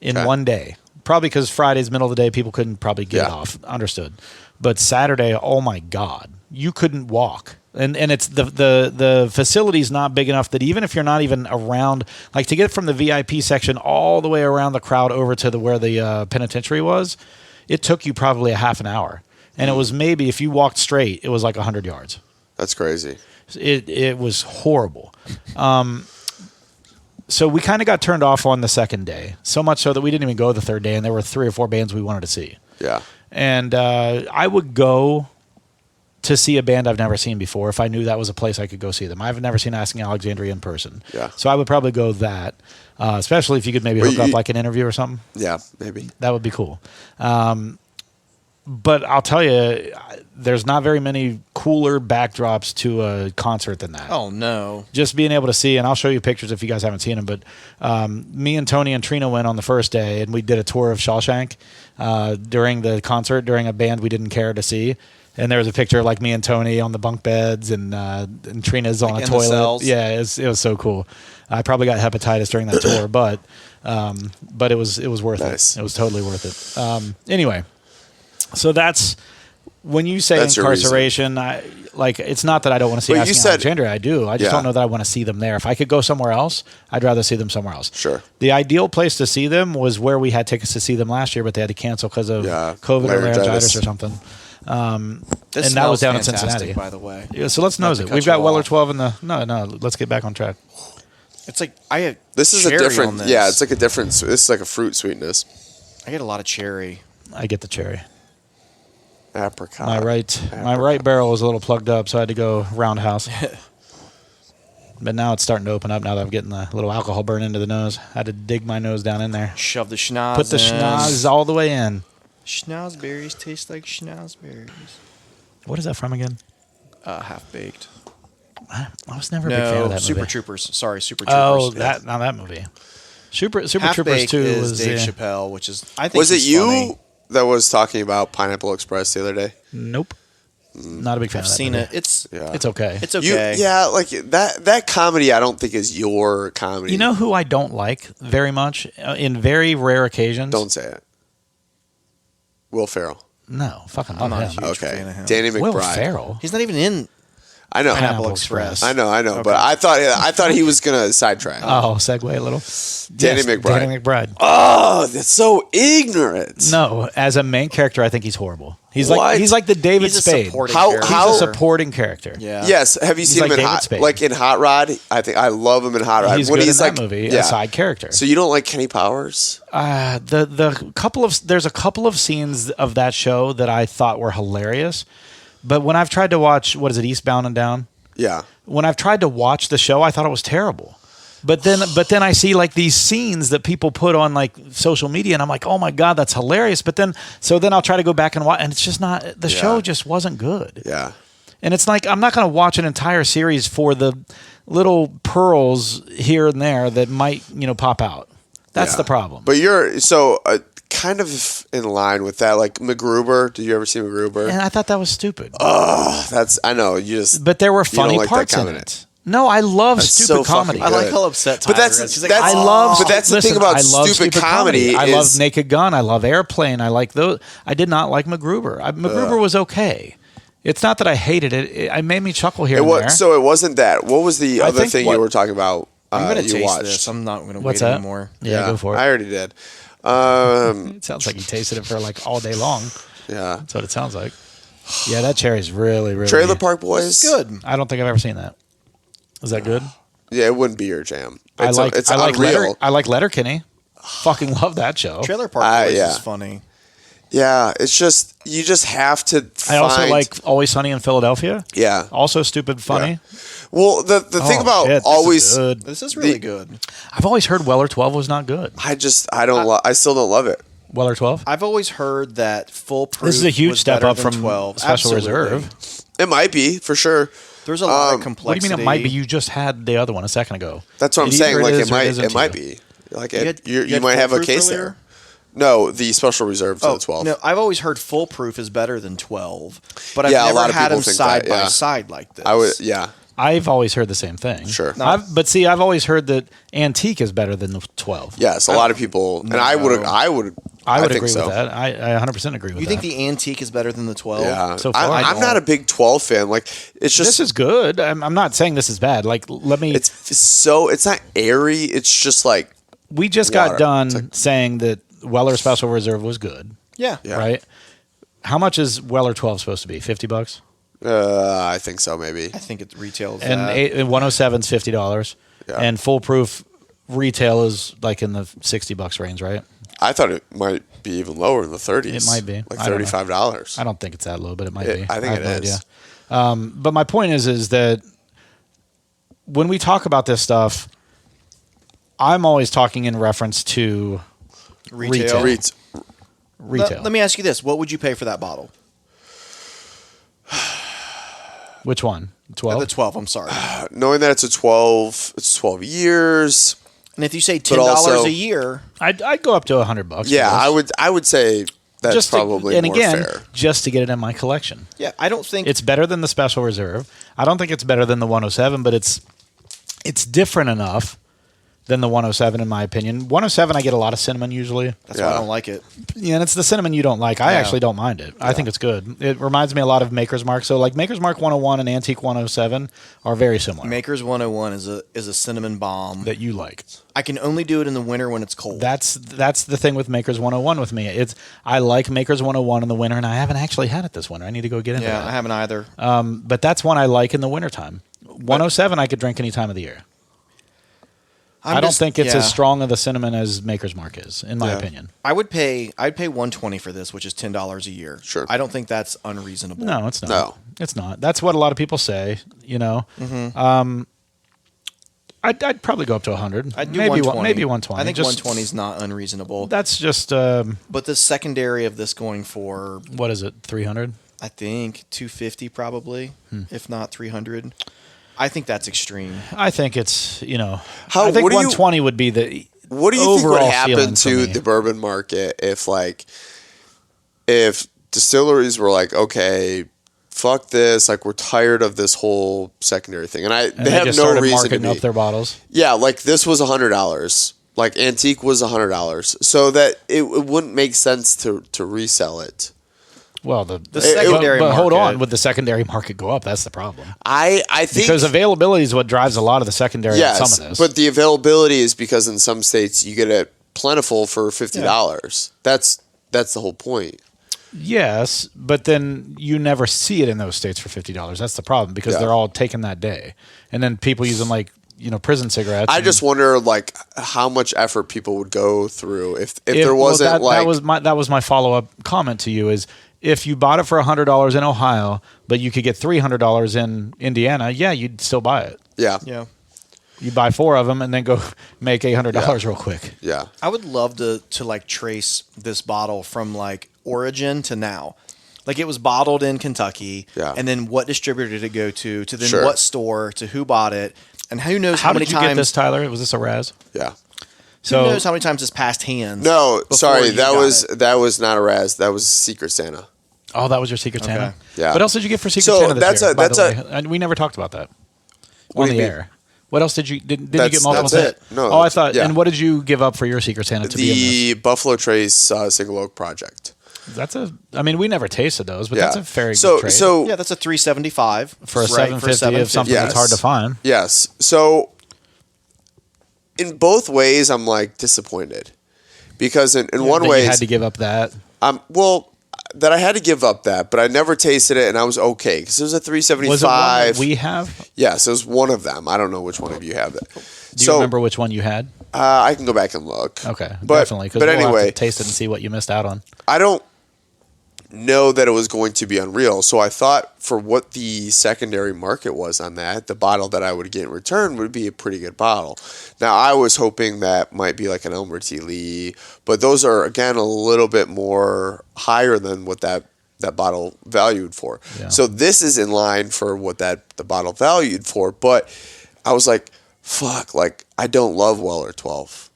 in one day. Probably because Friday's middle of the day, people couldn't probably get it off. Understood. But Saturday, oh my God, you couldn't walk. And it's the facility's not big enough that even if you're not even around, like to get from the VIP section all the way around the crowd over to where the penitentiary was, it took you probably a half an hour. And it was maybe, if you walked straight, it was like 100 yards. That's crazy. It was horrible. So we kind of got turned off on the second day, so much so that we didn't even go the third day, and there were 3 or 4 bands we wanted to see. Yeah. And I would go to see a band I've never seen before if I knew that was a place I could go see them. I've never seen Asking Alexandria in person. Yeah. So I would probably go that, especially if you could maybe hook up like an interview or something. Yeah, maybe. That would be cool. But I'll tell you, there's not very many cooler backdrops to a concert than that. Oh, no. Just being able to see, and I'll show you pictures if you guys haven't seen them, but me and Tony and Trina went on the first day, and we did a tour of Shawshank during the concert, during a band we didn't care to see. And there was a picture of like me and Tony on the bunk beds, and Trina's on a in the toilet. cells. Yeah, it was so cool. I probably got hepatitis during that tour, but it was worth Nice. it. It was totally worth it. Anyway, so that's when you say That's your reason. incarceration. It's not that I don't want to see But you Asking said- Alexandria. I do. I just Yeah. don't know that I want to see them there. If I could go somewhere else, I'd rather see them somewhere else. Sure. The ideal place to see them was where we had tickets to see them last year, but they had to cancel because of COVID or laryngitis or something. This and that was smells down in fantastic, Cincinnati. by the way. Yeah, so let's nose to it. cut We've you got Weller off. 12 in the... No, let's get back on track. It's like I had This is a cherry different. on this. Yeah, it's like a different. This is like a fruit sweetness. I get a lot of cherry. I get the cherry. Apricot. My right barrel was a little plugged up, so I had to go roundhouse. But now it's starting to open up now that I'm getting the little alcohol burn into the nose. I had to dig my nose down in there. Shove the schnoz Put the in. schnoz all the way in. Schnozberries taste like schnozberries. What is that from again? Half baked. I was never a big fan of No, that Super movie. Troopers. Sorry, Super Troopers. Oh, that movie. Super Half Troopers Baked 2 is was... Dave Chappelle, which is I think Was it he's you funny. that was talking about Pineapple Express the other day? Nope. Not a big fan I've of that seen movie. it. It's Yeah. It's okay. it's okay. Yeah, like that comedy. I don't think is your comedy. You know who I don't like very much? In very rare occasions? Don't say it. Will Ferrell. No, fucking I'm love not him. a huge Okay. fan of him. Danny McBride. Will Ferrell? He's not even in I know. Pineapple Express. I know. Okay. But I thought he was gonna sidetrack. Oh, segue a little. Danny McBride. Danny McBride. Oh, that's so ignorant. No, as a main character, I think he's horrible. He's What? like the David He's a Spade. supporting How- character. He's how- a supporting character. Yeah. Yes. Have you seen like him in David Hot? Spade. Like in Hot Rod? I think I love him in Hot Rod. He's when good he's in like that movie, yeah. a side character. So you don't like Kenny Powers? There's a couple of scenes of that show that I thought were hilarious, but when I've tried to watch, what is it, Eastbound and Down? Yeah. When I've tried to watch the show, I thought it was terrible. But then I see like these scenes that people put on like social media, and I'm like, oh my god, that's hilarious. But then I'll try to go back and watch, and it's just not. The show just wasn't good. Yeah. And it's like I'm not going to watch an entire series for the little pearls here and there that might pop out. That's Yeah. the problem. But you're so kind of in line with that. Like MacGruber. Did you ever see MacGruber? and I thought that was stupid. I know. You just. But there were you don't funny like that parts in comedy. it. No, I love That's stupid so comedy. fucking I like good. how upset Tyler But that's is. He's like, that's I love. But that's the listen, thing about I love stupid comedy. I is, love Naked Gun. I love Airplane. I like those. I did not like MacGruber. MacGruber was okay. It's not that I hated it. It made me chuckle here and there. So it wasn't that. What was the I other think thing what- you were talking about? I'm gonna you taste watched? this. I'm not gonna What's wait that? anymore. Yeah, go for it. I already did. It sounds like you tasted it for like all day long. Yeah. That's what it sounds like. Yeah, that cherry's really, really. Trailer Park Boys. It's good. I don't think I've ever seen that. Is that good? Yeah, it wouldn't be your jam. I like unreal. I like Letterkenny. Fucking love that show. Trailer Park Boys yeah. is funny. Yeah, it's just you just have to. I also find- like Always Sunny in Philadelphia. Yeah. Also stupid funny. Well, the thing about shit, this is always. good. This is really good. I've always heard Weller 12 was not good. I still don't love it. Weller 12? I've always heard that Foolproof. This is a huge was step better up than from 12. Special Absolutely. Reserve. It might be for sure. There's a lot of What do you complexity. mean it might be? You just had the other one a second ago. That's what I'm Either saying. Like is it or might. isn't It to might you. be. Like You had- you you might had have a Foolproof case earlier? there. No, the Special Reserve to the 12. No, I've always heard Foolproof is better than 12, but I've Yeah, a never lot of had people them think side that, by yeah. side like this. I would. Yeah. I've always heard the same thing. Sure. No. I've always heard that Antique is better than the 12. Yes, a lot of people, and I would. I would think agree so. with that. I 100% agree with You that. think the Antique is better than the 12? Yeah, So far, I I'm don't. not a big 12 fan. Like it's just this is good. I'm not saying this is bad. Like, let me. it's not airy. It's just like We just water. got done It's like- saying that Weller Special Reserve was good, Yeah. Yeah. right? How much is Weller 12 supposed to be? $50? I think so, maybe. I think it retails And that. 107 is $50. Yeah. And Foolproof retail is like in the $60 range, right? I thought it might be even lower in the 30s. It might be. like I don't know. $35. I don't think it's that low, but it might It- be. I think have it no is. idea. But my point is that when we talk about this stuff, I'm always talking in reference to Retail. retail. Let me ask you this. What would you pay for that bottle? Which one? 12? The 12, I'm sorry. Knowing that it's 12 years. And if you say $10 But also- a year, I'd go up to $100. Yeah, for this. I would say that's probably more fair. Just to get it in my collection. Yeah, I don't think It's better than the Special Reserve. I don't think it's better than the 107, but it's different enough than the 107 in my opinion. 107, I get a lot of cinnamon usually. that's why I don't like it. Yeah, and it's the cinnamon you don't like. I actually don't mind it. I think it's good. It reminds me a lot of Maker's Mark. So like Maker's Mark 101 and Antique 107 are very similar. Maker's 101 is a cinnamon bomb. That you like. I can only do it in the winter when it's cold. That's the thing with Maker's 101 with me. I like Maker's 101 in the winter, and I haven't actually had it this winter. I need to go get into that. I haven't either. But that's one I like in the wintertime. 107 I could drink any time of the year. I don't think it's as strong of the cinnamon as Maker's Mark is, in my opinion. I'd pay $120 for this, which is $10 a year. Sure. I don't think that's unreasonable. No, it's not. No. It's not. That's what a lot of people say, you know. Mm-hmm. I'd probably go up to 100. I'd do maybe 120. Maybe 120. I think 120 is not unreasonable. That's just but the secondary of this going for what is it? 300? I think 250 probably, if not 300. I think that's extreme. I think it's, you know, I think 120 would be the What do you think would overall happen ceiling to for me. the bourbon market if distilleries were like, okay, fuck this, like we're tired of this whole secondary thing, and they have just no started reason to marketing be. up their bottles. Yeah, like this was $100. Like Antique was $100, so that it wouldn't make sense to resell it. Well, the secondary but hold market. on, would the secondary market go up? That's the problem. I think Because availability is what drives a lot of the secondary on some of this. but the availability is because in some states you get it plentiful for $50. That's the whole point. Yes, but then you never see it in those states for $50. That's the problem because they're all taken that day, and then people use them like prison cigarettes. I just wonder like how much effort people would go through if there wasn't that was my follow up comment to you is. If you bought it for $100 in Ohio, but you could get $300 in Indiana, you'd still buy it. Yeah. You buy 4 of them and then go make $800 real quick. Yeah. I would love to like trace this bottle from like origin to now. Like it was bottled in Kentucky, and then what distributor did it go to then what store, to who bought it, and who knows how many did you times get this, Tyler? Was this a Raz? Yeah. Who knows how many times it's passed hands? No, sorry, you that got was not a Raz. That was Secret Santa. Oh, that was your Secret Santa? Yeah. What else did you get for Secret So Santa this year? that's we never talked about that What on do the you mean? air. What else did you did you get multiple? That's it. No. Oh, I thought. Yeah. And what did you give up for your Secret Santa to be in The Buffalo Trace Single Oak Project. this? I mean, we never tasted those, but that's a very so good trade. so Yeah, that's a $375 for a $750 of something that's hard to find. Yes. So in both ways, I'm like disappointed because in one That way, you had to give up that. that I had to give up that, but I never tasted it, and I was okay because it was a $375. Was it one that we have? Yes, it was one of them. I don't know which one of you have it. Do you remember which one you had? I can go back and look. Okay, but, definitely. Because But we'll anyway, have to taste it and see what you missed out on. I don't know that it was going to be unreal, so I thought for what the secondary market was on that, the bottle that I would get in return would be a pretty good bottle. Now, I was hoping that might be like an Elmer T. Lee, but those are, again, a little bit more higher than what that bottle valued for. Yeah. So this is in line for what the bottle valued for, but I was like, fuck, like, I don't love Weller 12.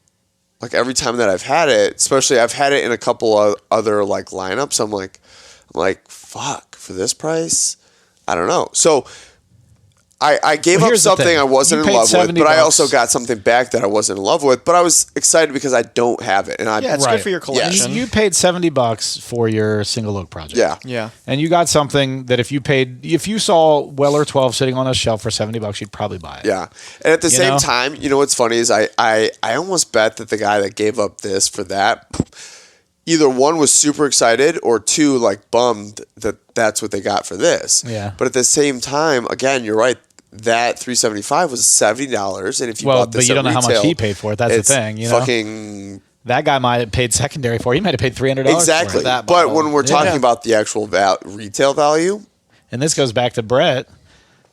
Like, every time that I've had it, especially I've had it in a couple of other, like, lineups, I'm like, fuck, for this price? I don't know. So I gave up something I wasn't in love with, but I also got something back that I wasn't in love with. But I was excited because I don't have it, and it's good for your collection. You paid $70 for your Single Oak project. Yeah. And you got something that if you saw Weller 12 sitting on a shelf for $70, you'd probably buy it. Yeah. And at the same time, you know what's funny is I almost bet that the guy that gave up this for that, either one was super excited or two like bummed that that's what they got for this. Yeah. But at the same time, again, you're right. That $375 was $70, and if you bought this, but you don't know retail, how much he paid for it. That's the thing. You know, fucking that guy might have paid secondary for it. He might have paid $300 exactly. for it. That But bottle. when we're talking about the actual retail value, and this goes back to Brett.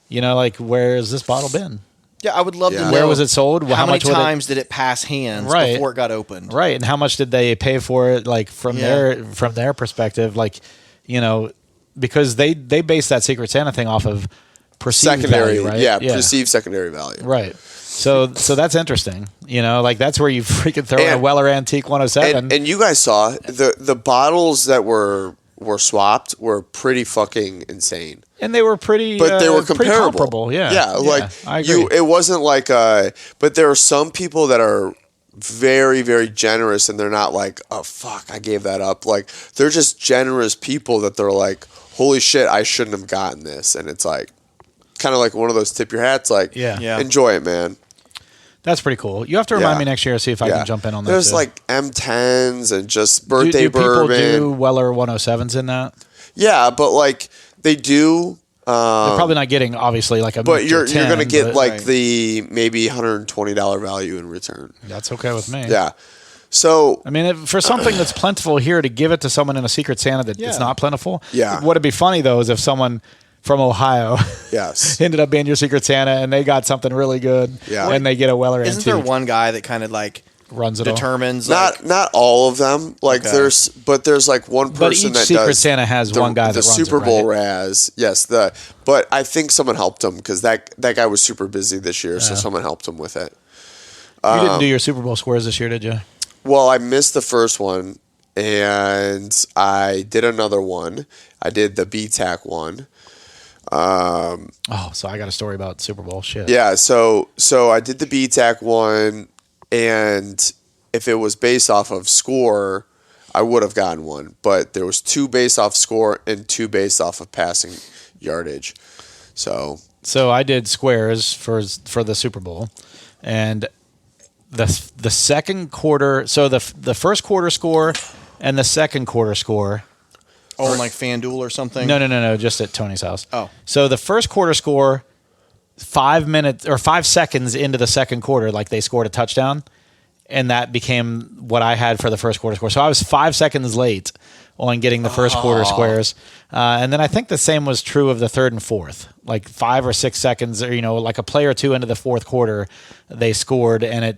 You know, like where has this bottle been? Yeah, I would love to know. Where was it sold? How many much times did it pass hands before it got opened? Right, and how much did they pay for it? Like from their perspective, like because they base that Secret Santa thing off of perceived secondary, value, right? perceived secondary value, right. So that's interesting. You know, like that's where you freaking throw in a Weller Antique 107. And you guys saw the bottles that were swapped were pretty fucking insane. And they were pretty, but they were pretty comparable. Yeah. Yeah. Like I agree. it wasn't like, but there are some people that are very, very generous and they're not like, oh fuck, I gave that up. Like they're just generous people that they're like, holy shit, I shouldn't have gotten this. And it's like, kind of like one of those tip your hats, like, enjoy it, man. That's pretty cool. You have to remind me next year to see if I can jump in on that. There's like M10s and just birthday bourbon. Do people do Weller 107s in that? Yeah, but like they do. They're probably not getting obviously like a. But you're going to get like the maybe $120 value in return. That's okay with me. Yeah. So I mean, for something that's plentiful here to give it to someone in a Secret Santa that it's not plentiful. Yeah. What'd be funny though is if someone from Ohio ended up being your Secret Santa and they got something really good and they get a Weller Isn't Antique. there one guy that kind of like runs it determines all? Not all of them. Like there's like one person that Secret does Santa has one guy that runs Super Bowl right? Raz. Yes, but I think someone helped him because that guy was super busy this year, so someone helped him with it. You didn't do your Super Bowl squares this year, did you? Well, I missed the first one and I did another one. I did the BTAC one. So I got a story about Super Bowl shit. Yeah, so I did the BTAC one, and if it was based off of score, I would have gotten one. But there was 2 based off score and 2 based off of passing yardage. So I did squares for the Super Bowl, and the second quarter. So the first quarter score and the second quarter score. Oh, like FanDuel or something? No, just at Tony's house. Oh. So the first quarter score, 5 minutes or 5 seconds into the second quarter, like they scored a touchdown, and that became what I had for the first quarter score. So I was 5 seconds late on getting the first quarter squares. And then I think the same was true of the third and fourth. Like 5 or 6 seconds, or like a play or two into the fourth quarter, they scored, and it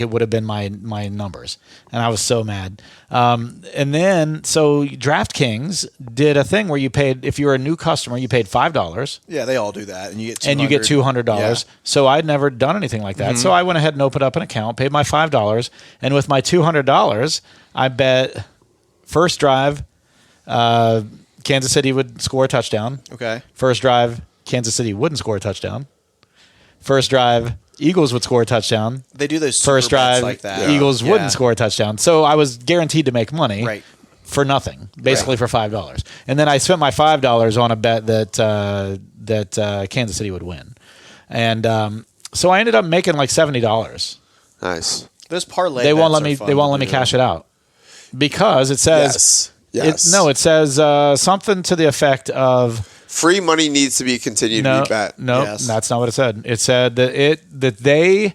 would have been my numbers, and I was so mad. And then so DraftKings did a thing where you paid, if you were a new customer, you paid $5. Yeah, they all do that, and you get $200. Yeah. So I'd never done anything like that. So I went ahead and opened up an account, paid my $5, and with my $200, I bet first drive, Kansas City would score a touchdown. Okay. First drive, Kansas City wouldn't score a touchdown. First drive, Eagles would score a touchdown. They do those first drive like that. Eagles wouldn't score a touchdown. So I was guaranteed to make money for nothing, basically for $5. And then I spent my $5 on a bet that Kansas City would win. And so I ended up making like $70. Nice. Those parlay they won't let bets me. are They won't let me cash it out because it says it says something to the effect of free money needs to be continued to be bet. No, that's not what it said. It said that they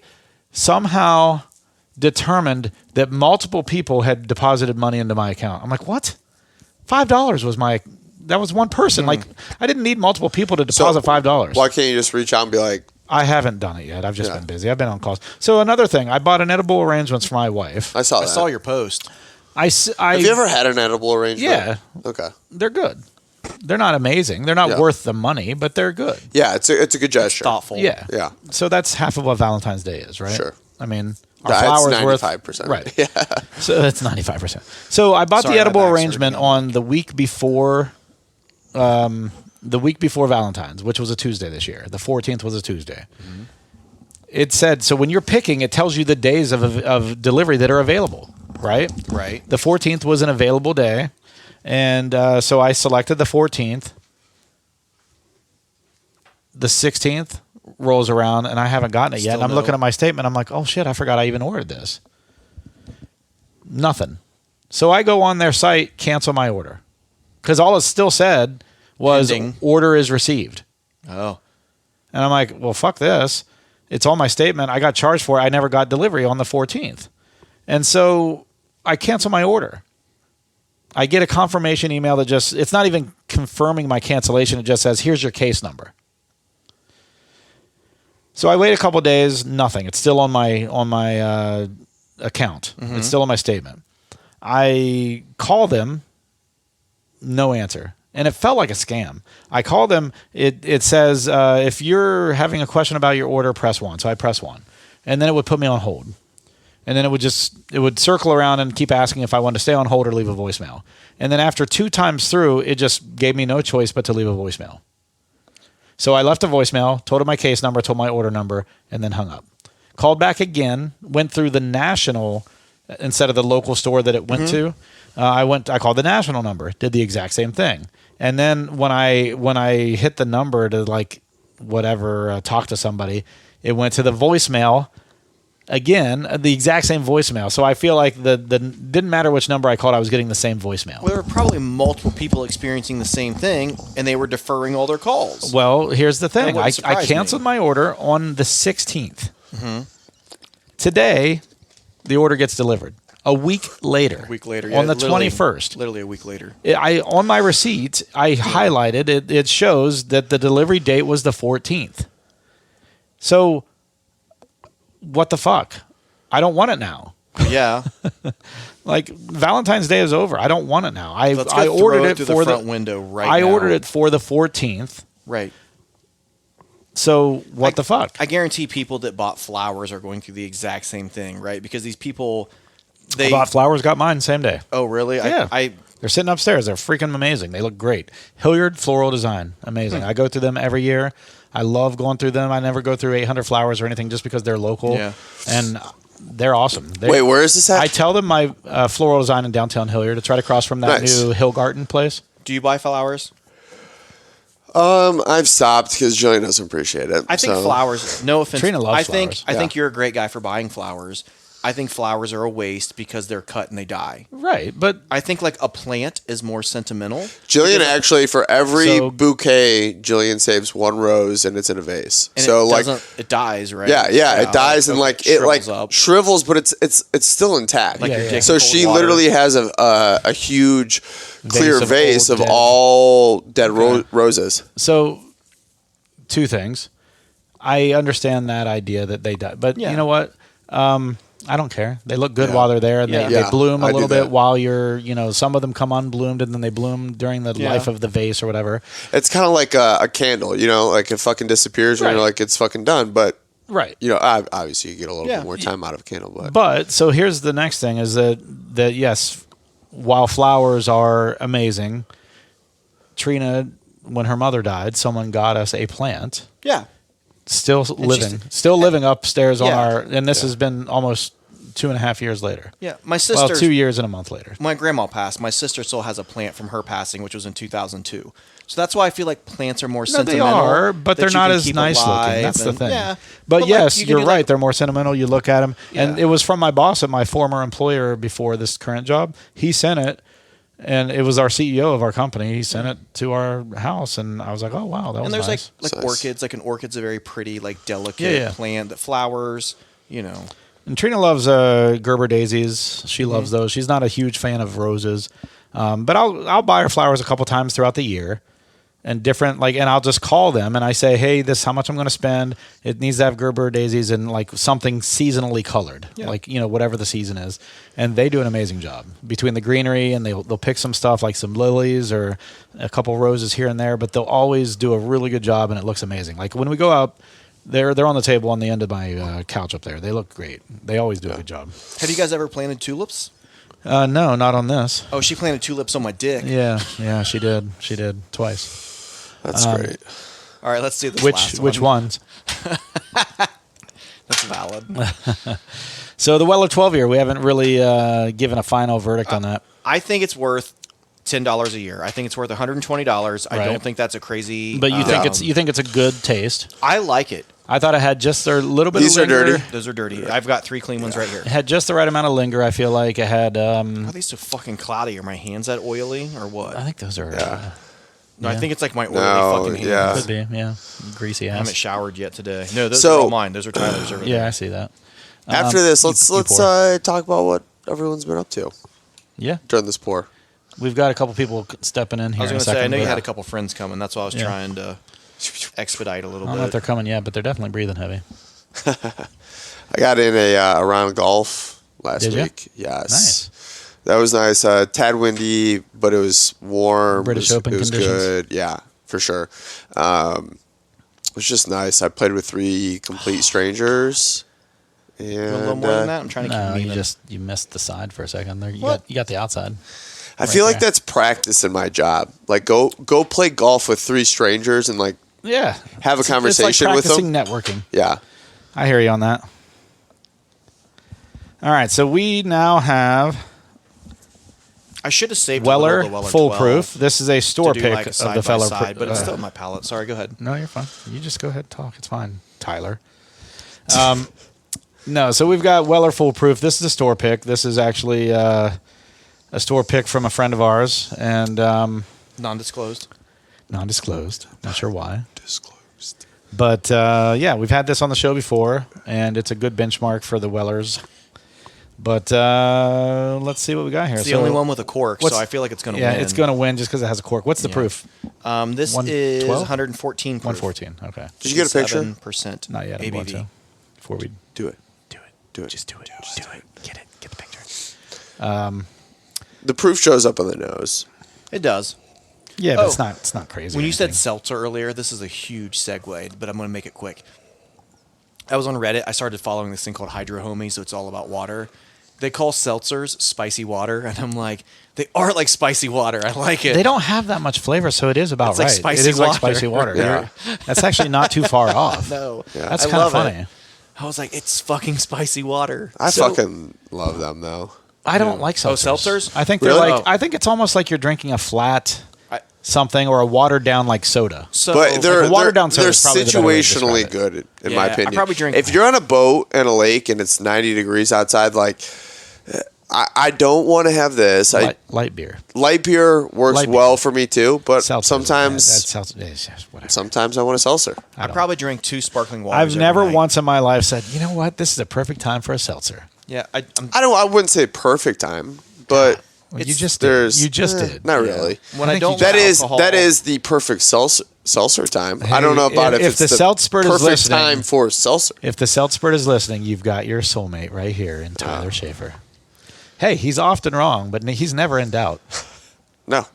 somehow determined that multiple people had deposited money into my account. I'm like, what? $5 was that was one person. Like, I didn't need multiple people to deposit $5. Why can't you just reach out and be like, I haven't done it yet. I've just been busy. I've been on calls. So another thing, I bought an edible arrangements for my wife. I saw your post. Have you ever had an edible arrangement? Yeah. Okay. They're good. They're not amazing. They're not worth the money, but they're good. Yeah, it's a good gesture. It's thoughtful. Yeah. Yeah. So that's half of what Valentine's Day is, right? Sure. I mean, our flowers worth 95%. Right. Yeah. So that's 95%. So I bought the edible arrangement on the week before Valentine's, which was a Tuesday this year. The 14th was a Tuesday. Mm-hmm. It said, so when you're picking, it tells you the days of delivery that are available, right? Right. The 14th was an available day. And so I selected the 14th. The 16th rolls around, and I haven't gotten it yet. And I'm looking at my statement. I'm like, oh, shit, I forgot I even ordered this. Nothing. So I go on their site, cancel my order. Because all it still said was order is received. Oh. And I'm like, well, fuck this. It's on my statement. I got charged for it. I never got delivery on the 14th. And so I cancel my order. I get a confirmation email that it's not even confirming my cancellation. It just says, here's your case number. So I wait a couple of days, nothing. It's still on my account. Mm-hmm. It's still on my statement. I call them, no answer. And it felt like a scam. I called them. It says, if you're having a question about your order, press 1. So I press 1. and then it would put me on hold. And then it would circle around and keep asking if I wanted to stay on hold or leave a voicemail. And then after 2 times through, it just gave me no choice but to leave a voicemail. So I left a voicemail, told him my case number, told my order number, and then hung up. Called back again, went through the national instead of the local store that it went to. I called the national number, did the exact same thing. And then when I hit the number to like whatever talk to somebody, it went to the voicemail. Again, the exact same voicemail. So I feel like the didn't matter which number I called, I was getting the same voicemail. Well, there were probably multiple people experiencing the same thing, and they were deferring all their calls. Well, here's the thing. I surprised canceled me. my order on the 16th. Today, the order gets delivered. A week later. A week later, On the literally- 21st. Literally a week later. On my receipt, I highlighted it. It shows that the delivery date was the 14th. So, what the fuck? I don't want it now. Yeah. Like Valentine's Day is over. I don't want it now. Let's go I throw ordered it it through for the front window right I now. ordered it for the 14th. Right. So what the fuck? I guarantee people that bought flowers are going through the exact same thing, right? Because these people, I bought flowers, got mine same day. Oh, really? Yeah. I They're sitting upstairs. They're freaking amazing. They look great. Hilliard Floral Design. Amazing. I go through them every year. I love going through them. I never go through 800 flowers or anything just because they're local. Yeah. And they're awesome. Wait, where is this at? I tell them my floral design in downtown Hilliard. It's right across from that Nice. new Hill Garden place. Do you buy flowers? I've stopped because Jillian doesn't appreciate it. I think so. flowers. No offense. Trina loves I think flowers. I think Yeah. you're a great guy for buying flowers. I think flowers are a waste because they're cut and they die. Right. But I think like a plant is more sentimental. Jillian actually, for every So- bouquet, Jillian saves 1 rose and it's in a vase. And so it like, doesn't, it dies, right? yeah, it dies and like it like shrivels up. shrivels, but it's still intact. Like Yeah, your yeah. dick in So cold she water. literally has a huge clear of vase old of dead- all dead roses. so 2 things. I understand that idea that they die. But Yeah. you know what? I don't care. They look good Yeah. while they're there. And Yeah. they Yeah, bloom a I do little bit that. while you're, some of them come unbloomed and then they bloom during the Yeah. life of the vase or whatever. It's kind of like a candle, like it fucking disappears when Right. you're like it's fucking done. But Right. obviously you get a little Yeah. bit more time out of a candle. But But so here's the next thing is that yes, while flowers are amazing, Trina, when her mother died, someone got us a plant. Yeah. Still living upstairs on Yeah. our, and this has been almost 2.5 years later. Yeah. My sister. Well, 2 years and a month later. My grandma passed. My sister still has a plant from her passing, which was in 2002. So that's why I feel like plants are more No, they sentimental. are, but that they're you not can as keep nice alive looking. That's the and- thing. Yeah. But like, yes, you can you're do right. that- They're more sentimental. You look at them, and Yeah. it was from my boss at my former employer before this current job. He sent it, and it was our CEO of our company. He sent it to our house, and I was like, "Oh wow, that was And there's nice." like Nice. orchids. Like an orchid's a very pretty, like delicate Yeah, yeah. plant that flowers. And Trina loves Gerber daisies. She loves those. She's not a huge fan of roses, but I'll buy her flowers a couple times throughout the year, and and I'll just call them and I say, hey, this is how much I'm going to spend. It needs to have Gerber daisies and like something seasonally colored, like whatever the season is, and they do an amazing job between the greenery and they'll pick some stuff like some lilies or a couple roses here and there, but they'll always do a really good job and it looks amazing. Like when we go out. They're on the table on the end of my couch up there. They look great. They always do a good job. Have you guys ever planted tulips? No, not on this. Oh, she planted tulips on my dick. Yeah, she did. She did twice. that's great. All right, let's do this. Which ones? That's valid. So the Weller 12 year, we haven't really given a final verdict on that. I think it's worth $10 a year. I think it's worth $120. I Right. don't think that's a crazy. But you think it's a good taste. I like it. I thought it had just a little bit. These of are linger. dirty. Those are dirty. I've got 3 clean ones right here. It had just the right amount of linger. I feel like it had. Are these so fucking cloudy? Are my hands that oily or what? I think those are. No, I think it's like my oily No, fucking hands. yeah. Could be. Yeah, greasy I haven't ass. showered yet today. No, those So- are all mine. Those are Tyler's over Yeah, there. I see that. After this, you- let's you pour. talk about what everyone's been up to Yeah, during this pour. we've got a couple people stepping in here. I was in going a to say, I second, know you but had a couple friends coming. That's why I was Yeah. trying to expedite a little I don't know if they're bit. coming yet, but they're definitely breathing heavy. I got in a round golf last Did ya? week. Yes. Nice. That was nice. Tad windy, but it was warm. British it was, Open it was conditions. good. Yeah, for sure. It was just nice. I played with 3 complete strangers. And You want a little more than that? I'm trying to No, keep it even. you missed the side for a second. There, What? you got the outside. I feel like there. that's practice in my job. Like go play golf with 3 strangers and like Yeah, have a conversation it's like with them. practicing networking. Yeah. I hear you on that. All right, so we now have I should have saved Weller a little of the Foolproof. 12 This is a store to do pick like a of side the by fellow. side, but it's still in my palate. Sorry, go ahead. No, you're fine. You just go ahead and talk. It's fine, Tyler. No, so we've got Weller Foolproof. This is a store pick. This is actually a store pick from a friend of ours, and Non-disclosed. non-disclosed. Not sure why. Disclosed. But yeah, we've had this on the show before, and it's a good benchmark for the Wellers. But let's see what we got here. It's the only one with a cork, so I feel like it's going to yeah, win. it's going to win just because it has a cork. What's the Yeah. proof? This 112? is 114 proof. 114. Okay. Did you get a picture? 7% Not yet. I'm going ABV. to. Before we Do it. do it. Do it. Just do it. Just do it. Get it. Get the picture. The proof shows up on the nose. It does. Yeah, but Oh. it's not crazy. When or you said anything. seltzer earlier, this is a huge segue, but I'm going to make it quick. I was on Reddit. I started following this thing called Hydro Homies, so it's all about water. They call seltzers spicy water, and I'm like, they are like spicy water. I like it. They don't have that much flavor, so it is about It's like right. spicy it is like water. spicy water. Yeah. That's actually not too far off. No. Yeah. That's I kind of love funny. it. I was like, it's fucking spicy water. I So- fucking love them though. I don't like seltzers. Oh, seltzers? I think they're Really? like. Oh. I think it's almost like you're drinking a flat I- something or a watered down like soda. So, But they're a watered down soda they're is probably the better way to describe situationally it. good in Yeah, my I opinion. probably drink- If you're on a boat and a lake and it's 90 degrees outside, like I don't want to have this. Light beer. Light beer works Light beer. well for me too, but Seltzer. sometimes That's seltzer. It's just whatever. sometimes I want a seltzer. I probably drink 2 sparkling waters. I've every never night. once in my life said, you know what, this is a perfect time for a seltzer. Yeah, I'm I wouldn't say perfect time, but Well, you It's- just did. there's You just did. Not Yeah. really. When I think don't you like That is alcohol, that is the perfect seltzer time. I don't know about Hey, if if it's the the seltzer is perfect listening- time for seltzer. If the Seltzbird is listening, you've got your soulmate right here in Tyler Schaefer. Hey, he's often wrong, but he's never in doubt. No.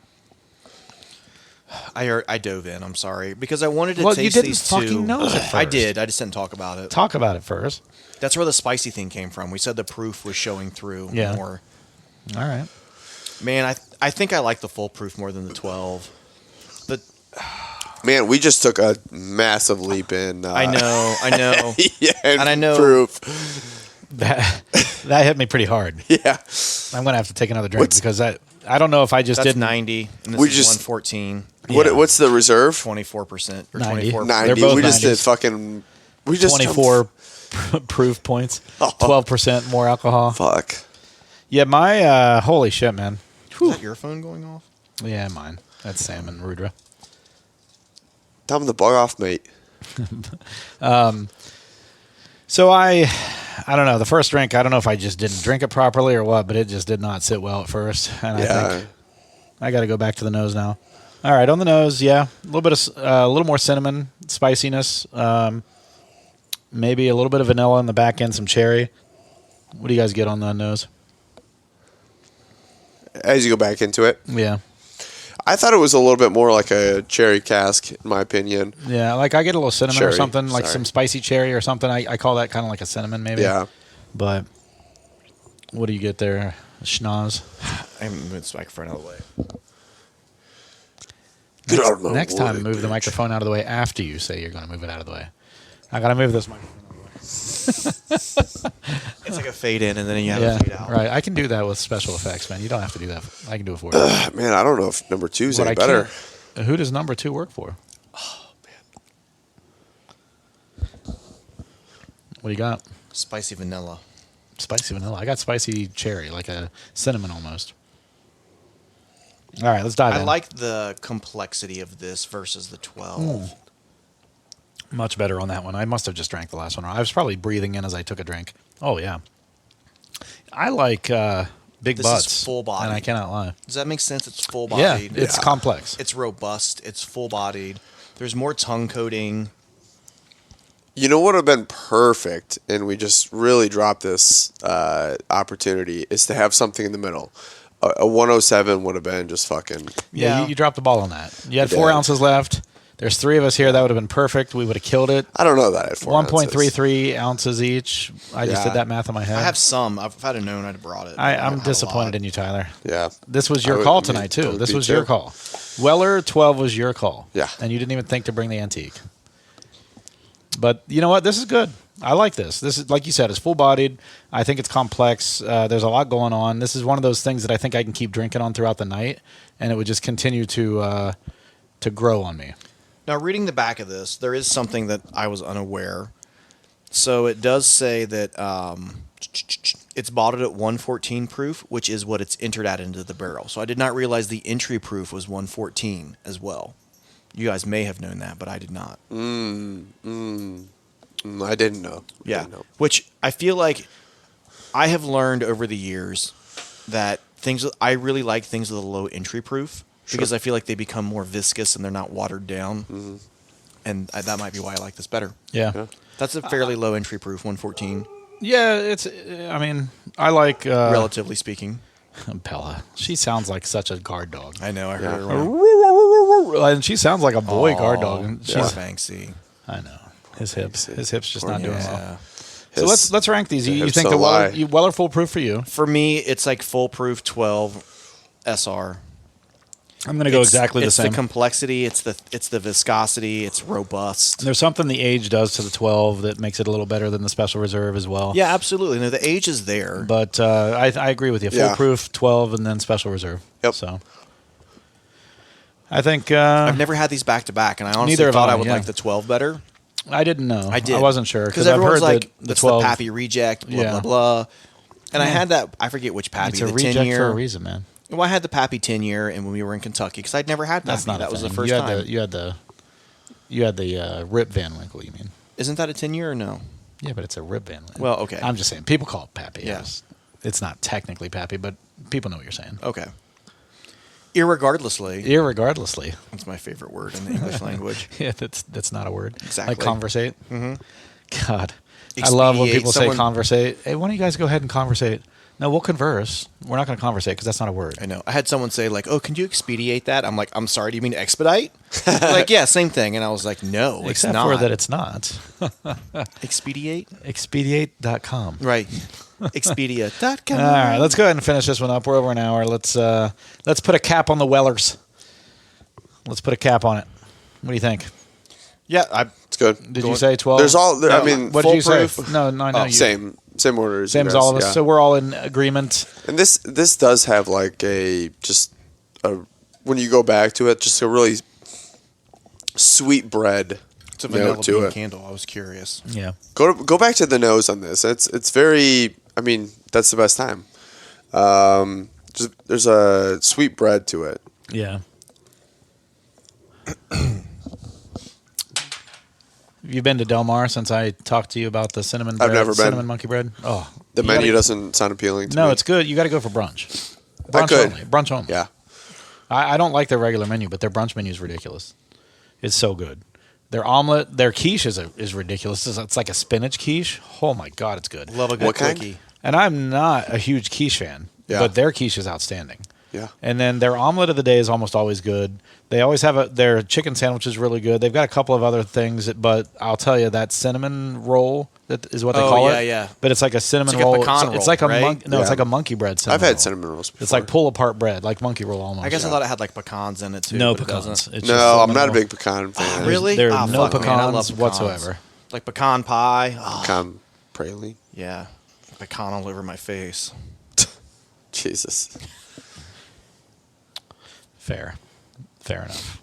I dove in. I'm sorry because I wanted to Well, taste you didn't these 2. fucking nose it I first. did. I just didn't talk about it. Talk about it first. That's where the spicy thing came from. We said the proof was showing through Yeah. more. All right. Man, I think I like the full proof more than the 12. The Man, we just took a massive leap in. I know. Yeah, And I know- proof. That hit me pretty hard. Yeah, I'm gonna have to take another drink because I don't know if I just That's didn't 90, and this We is just- 114, What what's the reserve? 24% or 90. 24%. 90. both We just 90s. did fucking. We just 24 proof points, 12% more alcohol. Fuck. Yeah, my holy shit, man. Is that your phone going off? Yeah, mine. That's Sam and Rudra. Tell him to bug off, mate. So I don't know. The first drink, I don't know if I just didn't drink it properly or what, but it just did not sit well at first, and I Yeah. think I got to go back to the nose now. All right, on the nose, yeah, a little bit of a little more cinnamon spiciness, maybe a little bit of vanilla in the back end, some cherry. What do you guys get on the nose? As you go back into it, Yeah, I thought it was a little bit more like a cherry cask, in my opinion. yeah, like I get a little cinnamon or Cherry, something, like sorry. some spicy cherry or something. I call that kind of like a cinnamon, maybe. Yeah. But what do you get there, schnoz? I'm moving this microphone out of the way. Get out of my Next time, way, move the bitch. microphone out of the way after you say you're going to move it out of the way. I got to move this microphone out of the way. It's like a fade in, and then you have Yeah, a fade out. right. I can do that with special effects, man. You don't have to do that. I can do it for you. Man, I don't know if number 2's But any I better. can't- Who does number 2 work for? What do you got? Spicy vanilla. Spicy vanilla. I got spicy cherry, like a cinnamon almost. All right, let's dive I in. like the complexity of this versus the 12. Much better on that one. I must have just drank the last one. I was probably breathing in as I took a drink. Oh, yeah. I like big This is butts. full body. And I cannot lie. Does that make sense? It's full Yeah, bodied. it's complex. It's robust. It's full bodied. There's more tongue coating. You know what would have been perfect, and we just really dropped this opportunity, is to have something in the middle. A 107 would have been just fucking. Yeah, Yeah. you dropped the ball on that. You had I 4 did. ounces left. There's 3 of us here. That would have been perfect. We would have killed it. I don't know that at 4 ounces. 1.33 ounces each. I just did that math in my head. I have some. If I'd have known, I'd have brought it. I'm disappointed in you, Tyler. Yeah. This was your call tonight, too. This was your call. Weller 12 was your call. Yeah. And you didn't even think to bring the antique. But you know what? This is good. I like this. This is, like you said, it's full-bodied. I think it's complex. There's a lot going on. This is one of those things that I think I can keep drinking on throughout the night, and it would just continue to grow on me. Now, reading the back of this, there is something that I was unaware. So it does say that it's bottled at 114 proof, which is what it's entered at into the barrel. So I did not realize the entry proof was 114 as well. You guys may have known that, but I did not. I didn't know. Yeah, which I feel like I have learned over the years that I really like things with a low entry proof because I feel like they become more viscous and they're not watered down. And that might be why I like this better. Yeah. That's a fairly low entry proof, 114. Yeah, I like... relatively speaking. Bella. She sounds like such a guard dog. I know, I heard her. And she sounds like a boy guard dog. And she's fancy. I know. His hips just not doing well. So His- let's rank these. You think so the lie. Weller foolproof for you? For me, it's like foolproof 12 SR. I'm going to go exactly the same. It's the complexity, it's the viscosity, it's robust. There's something the age does to the 12 that makes it a little better than the Special Reserve as well. Yeah, absolutely. No, the age is there. But I agree with you. Yeah. Foolproof, 12, and then Special Reserve. Yep. So I think I've never had these back to back, and I honestly Neither thought have I, I would yeah. like the 12 better. I didn't know. I did. I wasn't sure Because I've everyone's heard like, that the it's 12 the Pappy reject, blah, Yeah. blah, blah. And I had that, I forget which Pappy, It's a the reject 10-year. for a reason, man. Well, I had the Pappy 10-year, and when we were in Kentucky, because I'd never had Pappy. That's not that a was the thing. first time. You had the Rip Van Winkle. You mean? Isn't that a 10-year or no? Yeah, but it's a Rip Van Winkle. Well, okay. I'm just saying people call it Pappy. Yeah. It's not technically Pappy, but people know what you're saying. Okay. Irregardlessly. That's my favorite word in the English language. Yeah, that's not a word. Exactly. Like conversate. Mm-hmm. God, I love when people say someone- conversate. Hey, why don't you guys go ahead and conversate? No, we'll converse. We're not going to conversate because that's not a word. I know. I had someone say, like, oh, can you expedite that? I'm like, I'm sorry, do you mean expedite? Like, yeah, same thing. And I was like, no, it's Except not. for that it's not. Expedite? Expedite.com. Right. Expedia.com. All right, let's go ahead and finish this one up. We're over an hour. Let's put a cap on the Wellers. Let's put a cap on it. What do you think? Yeah, It's good. Did you say 12? There's all. No, I mean, What did you say? foolproof. No, I know. Same order as Same you as guys, all of us. yeah. So we're all in agreement. And this does have like when you go back to it, just a really sweet bread it's a vanilla to bean it. candle. I was curious. Yeah. Go back to the nose on this. It's very. I mean, that's the best time. There's a sweet bread to it. Yeah. Have you been to Del Mar since I talked to you about the cinnamon bread? I've never been. Cinnamon monkey bread? Oh. The you menu gotta- doesn't sound appealing to me. No, it's good. You got to go for brunch. I Brunch could. only. Brunch only. Yeah. I don't like their regular menu, but their brunch menu is ridiculous. It's so good. Their omelet, their quiche is ridiculous. It's like a spinach quiche. Oh my God, it's good. Love a good What kind? cookie. And I'm not a huge quiche fan, Yeah. but their quiche is outstanding. Yeah. And then their omelet of the day is almost always good. They always have their chicken sandwich is really good. They've got a couple of other things, but I'll tell you that cinnamon roll that is what they call it. yeah. But it's like a cinnamon It's like a roll. pecan It's roll, like a right? it's Yeah. like a monkey bread cinnamon I've had roll. cinnamon rolls before. It's like pull apart bread, like monkey roll almost. I guess I thought it had like pecans in it too. no but it pecans. doesn't. It's just No, I'm not a cinnamon big pecan fan. Really? There Ah, are no fuck, man, I love pecans pecans. whatsoever. Like pecan pie. Oh, Pecan praline. yeah. Pecan all over my face. Jesus. Fair enough.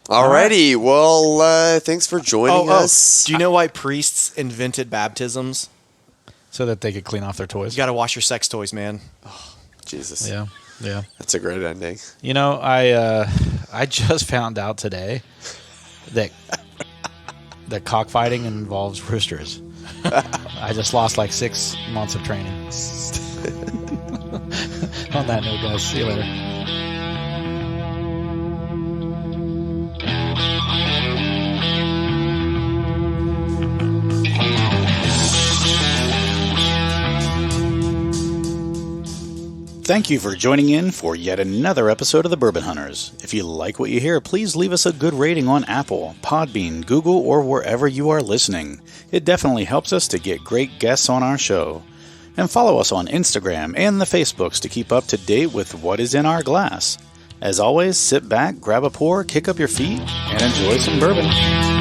Alrighty. Well, thanks for joining us. Do you know why priests invented baptisms? So that they could clean off their toys. You got to wash your sex toys, man. Jesus. Yeah. That's a great ending. You know, I just found out today that cockfighting involves roosters. I just lost like 6 months of training. On that note, guys, see you later. Thank you for joining in for yet another episode of the Bourbon Hunters. If you like what you hear, please leave us a good rating on Apple, Podbean, Google, or wherever you are listening. It definitely helps us to get great guests on our show. And follow us on Instagram and the Facebooks to keep up to date with what is in our glass. As always, sit back, grab a pour, kick up your feet, and enjoy some bourbon.